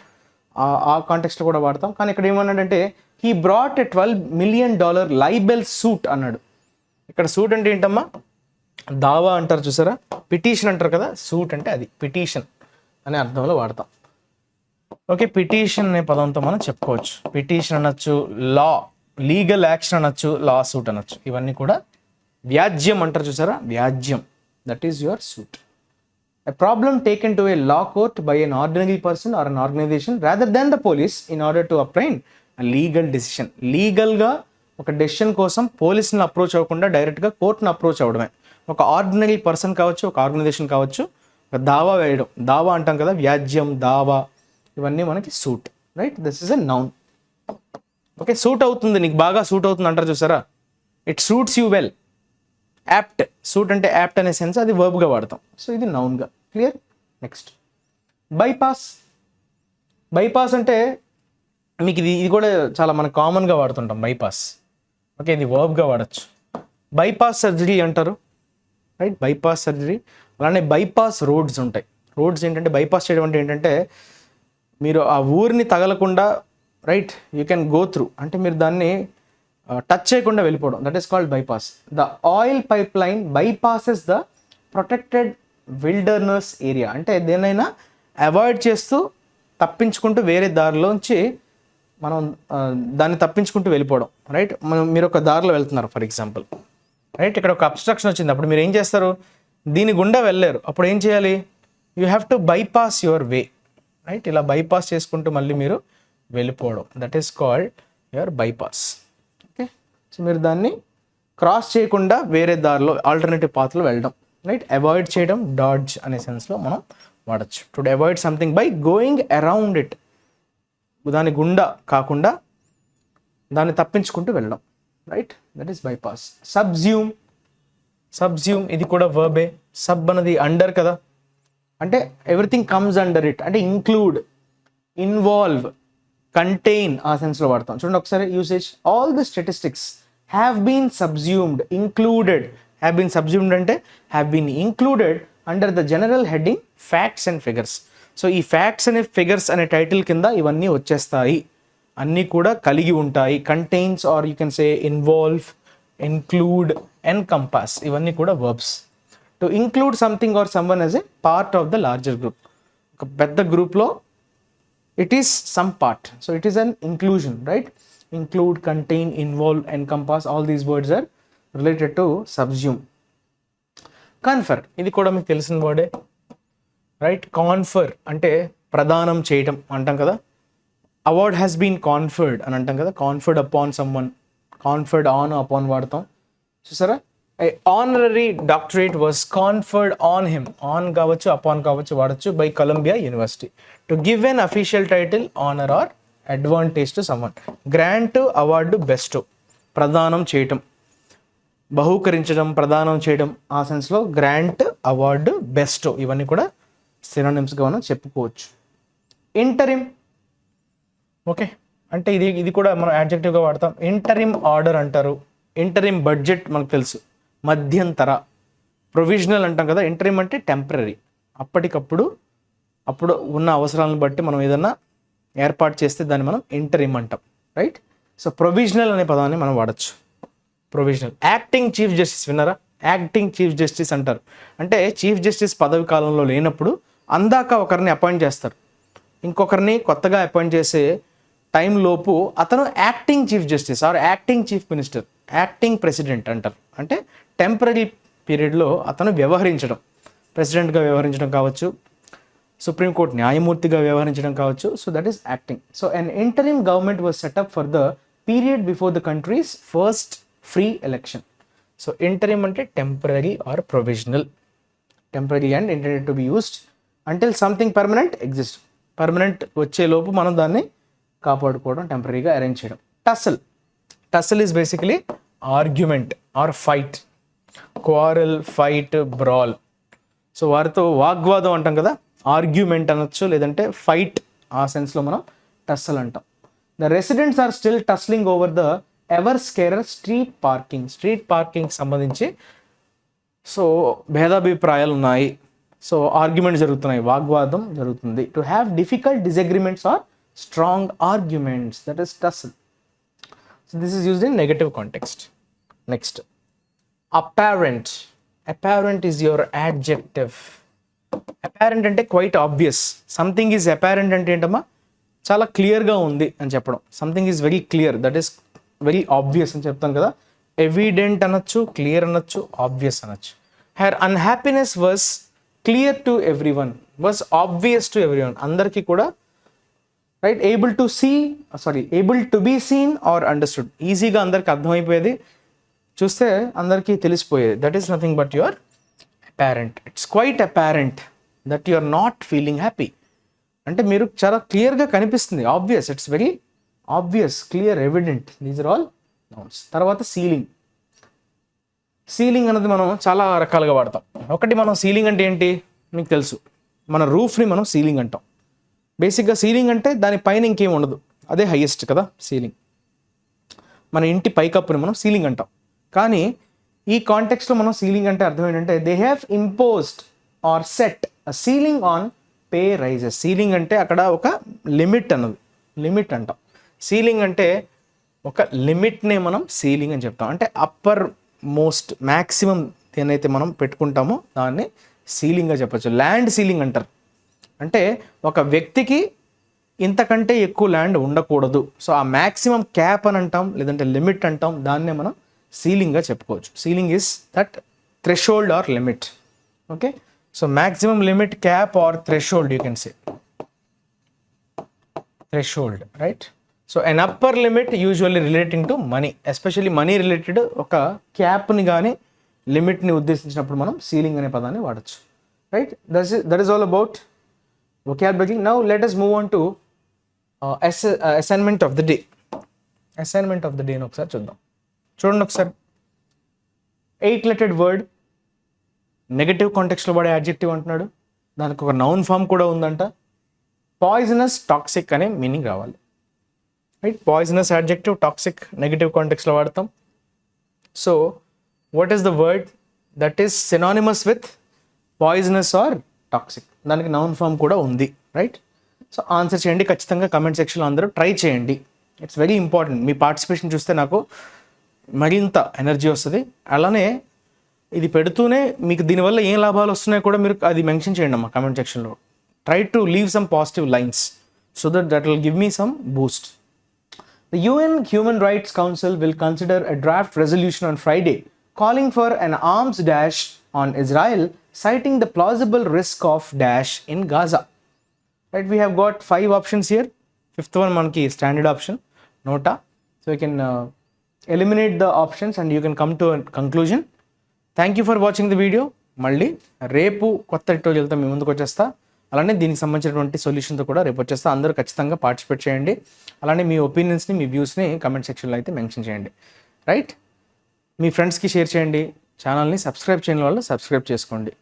ఆ కాంటెక్స్ట్లో కూడా వాడతాం. కానీ ఇక్కడ ఏమన్నాడంటే he brought a $12 million libel suit అన్నాడు. ఇక్కడ సూట్ అంటే ఏంటమ్మా, దావా అంటారు చూసారా, పిటిషన్ అంటారు కదా, సూట్ అంటే అది పిటిషన్ అనే అర్థంలో వాడతాం. ఓకే, పిటిషన్ అనే పదంతో మనం చెప్పుకోవచ్చు. పిటిషన్ అనొచ్చు, లీగల్ యాక్షన్ అనొచ్చు, లా సూట్ అనొచ్చు. ఇవన్నీ కూడా వ్యాజ్యం అంటారు చూసారా, వ్యాజ్యం, that is your suit. A problem taken to a law court by an ordinary person or an organization rather than the police in order to obtain a legal decision. లీగల్గా ఒక డెసిషన్ కోసం పోలీసుని అప్రోచ్ అవ్వకుండా డైరెక్ట్గా కోర్టును approach అవ్వడమే. ఒక ordinary person కావచ్చు, ఒక ఆర్గనైజేషన్ కావచ్చు, ఒక దావా వేయడం, దావా అంటాం కదా, వ్యాజ్యం, దావా, ఇవన్నీ మనకి suit, right. This is a noun. Okay, suit అవుతుంది, నీకు బాగా సూట్ అవుతుంది అంటారు చూసారా, it suits you well. Apt, suit అంటే యాప్ట్ అనే సెన్స్, అది వర్బ్గా వాడతాం. సో ఇది నౌన్గా, క్లియర్. నెక్స్ట్ బైపాస్ అంటే మీకు ఇది కూడా చాలా మనం కామన్గా వాడుతుంటాం, బైపాస్. ఓకే, ఇది వర్బ్గా వాడచ్చు. బైపాస్ సర్జరీ అంటారు, రైట్, బైపాస్ సర్జరీ. అలానే బైపాస్ రోడ్స్ ఉంటాయి. రోడ్స్ ఏంటంటే, బైపాస్ చేయడం అంటే ఏంటంటే మీరు ఆ ఊరిని తగలకుండా, right, you can go through, అంటే మీరు దాన్ని టచ్ చేయకుండా వెళ్ళిపోవడం, that is called bypass. The oil pipe line బైపాసెస్ the protected wilderness area, అంటే దేనైనా అవాయిడ్ చేస్తూ తప్పించుకుంటూ వేరే దారిలోంచి మనం దాన్ని తప్పించుకుంటూ వెళ్ళిపోవడం, రైట్. మీరు ఒక దారిలో వెళ్తున్నారు ఫర్ ఎగ్జాంపుల్, రైట్, ఇక్కడ ఒక అబ్స్ట్రక్షన్ వచ్చింది, అప్పుడు మీరు ఏం చేస్తారు, దీని గుండా వెళ్ళలేరు, అప్పుడు ఏం చేయాలి, you have to bypass your way, right. ఇలా బైపాస్ చేసుకుంటూ మళ్ళీ మీరు వెళ్ళిపోవడం, that is called your bypass. Okay, so మీరు దాన్ని క్రాస్ చేయకుండా వేరే దారిలో ఆల్టర్నేటివ్ పాత్లో వెళ్ళడం, రైట్. అవాయిడ్ చేయడం, డాడ్జ్ అనే సెన్స్లో మనం వాడచ్చు. To avoid something by going around it, దాని గుండా కాకుండా దాన్ని తప్పించుకుంటూ వెళ్ళడం, right, that is bypass. Subsume ఇది కూడా వర్బే. సబ్ అన్నది అండర్ కదా, అంటే ఎవ్రీథింగ్ కమ్స్ అండర్ ఇట్, అంటే ఇంక్లూడ్, ఇన్వాల్వ్, కంటైన్ ఆ సెన్స్లో వాడతాం. చూడండి ఒకసారి usage, all the statistics have been subsumed, included have been subsumed అంటే have been included under the general heading facts and figures. So ఈ ఫ్యాక్ట్స్ అండ్ ఫిగర్స్ అనే title కింద ఇవన్నీ వచ్చేస్తాయి, అన్నీ కూడా కలిగి ఉంటాయి. Contains or you can say involve, include, encompass, ఇవన్నీ కూడా verbs. To include something or someone as a part of the larger group. ఒక పెద్ద గ్రూప్లో it is some part, so it is an inclusion, right? Include, contain, involve, encompass, all these words are related to subsume. Confer, ఇది కూడా మీకు తెలిసిన వర్డే, right? Confer అంటే ప్రదానం చేయటం అంటాం కదా. అవార్డ్ హ్యాస్ బీన్ కాన్ఫర్డ్ అని అంటాం కదా. Conferred upon someone, conferred on, upon వాడతాం. చూసారా? Honorary doctorate was conferred on him, on కావచ్చు అపాన్ కావచ్చు వాడచ్చు, by Columbia University. To give an official title, honour or advantage to someone. Grant, award, bestow, ప్రదానం చేయటం, బహూకరించడం, ప్రదానం చేయడం, ఆ సెన్స్లో గ్రాంట్, అవార్డు, బెస్టో ఇవన్నీ కూడా సినోనిమ్స్గా మనం చెప్పుకోవచ్చు. ఇంటరిమ్, ఓకే, అంటే ఇది కూడా మనం యాడ్జెక్టివ్గా వాడతాం. ఇంటరిమ్ ఆర్డర్ అంటారు, ఇంటరిమ్ బడ్జెట్ మనకు తెలుసు, మధ్యంతర. ప్రొవిజనల్ అంటాం కదా. ఇంటరిమ్ అంటే టెంపరరీ, అప్పటికప్పుడు అప్పుడు ఉన్న అవసరాలను బట్టి మనం ఏదన్నా ఏర్పాటు చేస్తే దాన్ని మనం ఇంటరిమ్ అంటాం, రైట్? సో ప్రొవిజనల్ అనే పదాన్ని మనం వాడచ్చు. ప్రొవిజనల్. యాక్టింగ్ చీఫ్ జస్టిస్ విన్నారా? యాక్టింగ్ చీఫ్ జస్టిస్ అంటారు. అంటే చీఫ్ జస్టిస్ పదవి కాలంలో లేనప్పుడు అందాక ఒకరిని అపాయింట్ చేస్తారు, ఇంకొకరిని కొత్తగా అపాయింట్ చేసే టైం లోపు అతను acting chief justice R acting chief minister, acting president అంటారు. అంటే టెంపరీ పీరియడ్లో అతను వ్యవహరించడం, ప్రెసిడెంట్గా వ్యవహరించడం కావచ్చు, సుప్రీంకోర్టు న్యాయమూర్తిగా వ్యవహరించడం కావచ్చు. So that is acting. So an interim government was set up for the period before the country's first free election. So interim అంటే temporary or provisional, temporary and intended to be used until something permanent exist. Permanent వచ్చేలోపు మనం దాన్ని కాపాడుకోవడం, టెంపరీగా arrange చేయడం. Tussle, tussle is basically argument or fight, quarrel, fight, brawl. So వారితో వాగ్వాదం అంటాం కదా, ఆర్గ్యుమెంట్ అనొచ్చు, లేదంటే ఫైట్, ఆ సెన్స్లో మనం టస్సల్ అంటాం. The residents are still tussling over the ever scarcer street parking. Street parking సంబంధించి సో భేదాభిప్రాయాలు ఉన్నాయి, సో ఆర్గ్యుమెంట్ జరుగుతున్నాయి, వాగ్వాదం జరుగుతుంది. To have difficult disagreements or strong arguments, that is tussle. So this is used in negative context. Next, apparent. Apparent is your adjective. Apparent అంటే quite obvious. Something is apparent అంటే ఏంటమ్మా, చాలా క్లియర్గా ఉంది అని చెప్పడం. Something is very clear, that is very obvious అని చెప్తాను కదా. ఎవిడెంట్ అనొచ్చు, క్లియర్ అనొచ్చు, ఆబ్వియస్ అనొచ్చు. Her unhappiness was clear to everyone, was obvious to everyone, అందరికీ కూడా, right? Able to be seen or understood, ఈజీగా అందరికి అర్థమైపోయేది, చూస్తే అందరికీ తెలిసిపోయేది. That is nothing but your apparent. It's quite apparent that you are not feeling happy, అంటే మీరు చాలా క్లియర్గా కనిపిస్తుంది, obvious, it's very obvious, clear, evident, these are all nouns. తర్వాత సీలింగ్. సీలింగ్ అనేది మనం చాలా రకాలుగా వాడతాం. ఒకటి, మనం సీలింగ్ అంటే ఏంటి మీకు తెలుసు, మన రూఫ్ని మనం సీలింగ్ అంటాం. బేసిక్గా సీలింగ్ అంటే దానిపైన ఇంకేం ఉండదు, అదే హైయెస్ట్ కదా సీలింగ్. మన ఇంటి పైకప్పుని మనం సీలింగ్ అంటాం. కానీ ఈ కాంటెక్స్లో మనం సీలింగ్ అంటే అర్థం ఏంటంటే they have imposed or set a ceiling on pay rises. Ceiling అంటే అక్కడ ఒక లిమిట్ అన్నది, లిమిట్ అంటాం. సీలింగ్ అంటే ఒక లిమిట్నే మనం సీలింగ్ అని చెప్తాం. అంటే అప్పర్ మోస్ట్ మ్యాక్సిమం ఏదైతే మనం పెట్టుకుంటామో దాన్ని సీలింగ్గా చెప్పచ్చు. ల్యాండ్ సీలింగ్ అంటారు, అంటే ఒక వ్యక్తికి ఇంతకంటే ఎక్కువ ల్యాండ్ ఉండకూడదు, సో ఆ మ్యాక్సిమం క్యాప్ అని అంటాం, లేదంటే లిమిట్ అంటాం, దాన్నే మనం సీలింగ్గా చెప్పుకోవచ్చు. Ceiling is that threshold or limit. Okay, so maximum limit, cap or threshold, you can say threshold, right? So an upper limit usually relating to money, especially money related ఒక క్యాప్ని కానీ లిమిట్ని ఉద్దేశించినప్పుడు మనం సీలింగ్ అనే పదాన్ని వాడచ్చు, right? That is all about vocabulary. Now let us move on to assignment of the day. Assignment of the day ఒకసారి చూద్దాం. చూడండి ఒకసారి. 8-lettered వర్డ్, నెగటివ్ కాంటెక్స్లో వాడే యాడ్జెక్టివ్ అంటున్నాడు, దానికి ఒక నౌన్ ఫామ్ కూడా ఉందంట. పాయిజనస్, టాక్సిక్ అనే మీనింగ్ రావాలి, right? Poisonous adjective, toxic negative కాంటెక్స్లో వాడతాం. So what is the word? That is synonymous with poisonous or toxic. దానికి నౌన్ ఫామ్ కూడా ఉంది, రైట్? సో ఆన్సర్ చేయండి ఖచ్చితంగా, కమెంట్ సెక్షన్లో అందరూ ట్రై చేయండి. It's very important. Me participation చూస్తే నాకు మరింత ఎనర్జీ వస్తుంది. అలానే ఇది పెడుతూనే మీకు దీనివల్ల ఏం లాభాలు వస్తున్నాయో కూడా మీరు అది మెన్షన్ చేయండి అమ్మా కమెంట్ సెక్షన్లో. Try to leave some positive lines so that will give me some Boost. The UN Human Rights Council will consider a draft resolution on Friday calling for an arms dash on Israel, citing the plausible risk of dash in Gaza. Right, we have got 5 options here. Fifth one manki standard option, nota. So you can eliminate the options and you can come to a conclusion. Thank you for watching the video. మళ్ళీ రేపు కొత్త ట్యుటోరియల్తో మీ ముందుకు వచ్చేస్తా. అలానే దీనికి సంబంధించినటువంటి సొల్యూషన్తో కూడా రేపు వచ్చేస్తా. అందరూ ఖచ్చితంగా పార్టిసిపేట్ చేయండి. అలానే మీ ఒపీనియన్స్ని, మీ వ్యూస్ని కమెంట్ సెక్షన్లో అయితే మెన్షన్ చేయండి, రైట్? మీ ఫ్రెండ్స్కి షేర్ చేయండి. ఛానల్ని సబ్స్క్రైబ్ చేయని వాళ్ళు సబ్స్క్రైబ్ చేసుకోండి.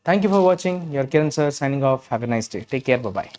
Thank you for watching. Your Kiran sir signing off. Have a nice day. Take care. Bye.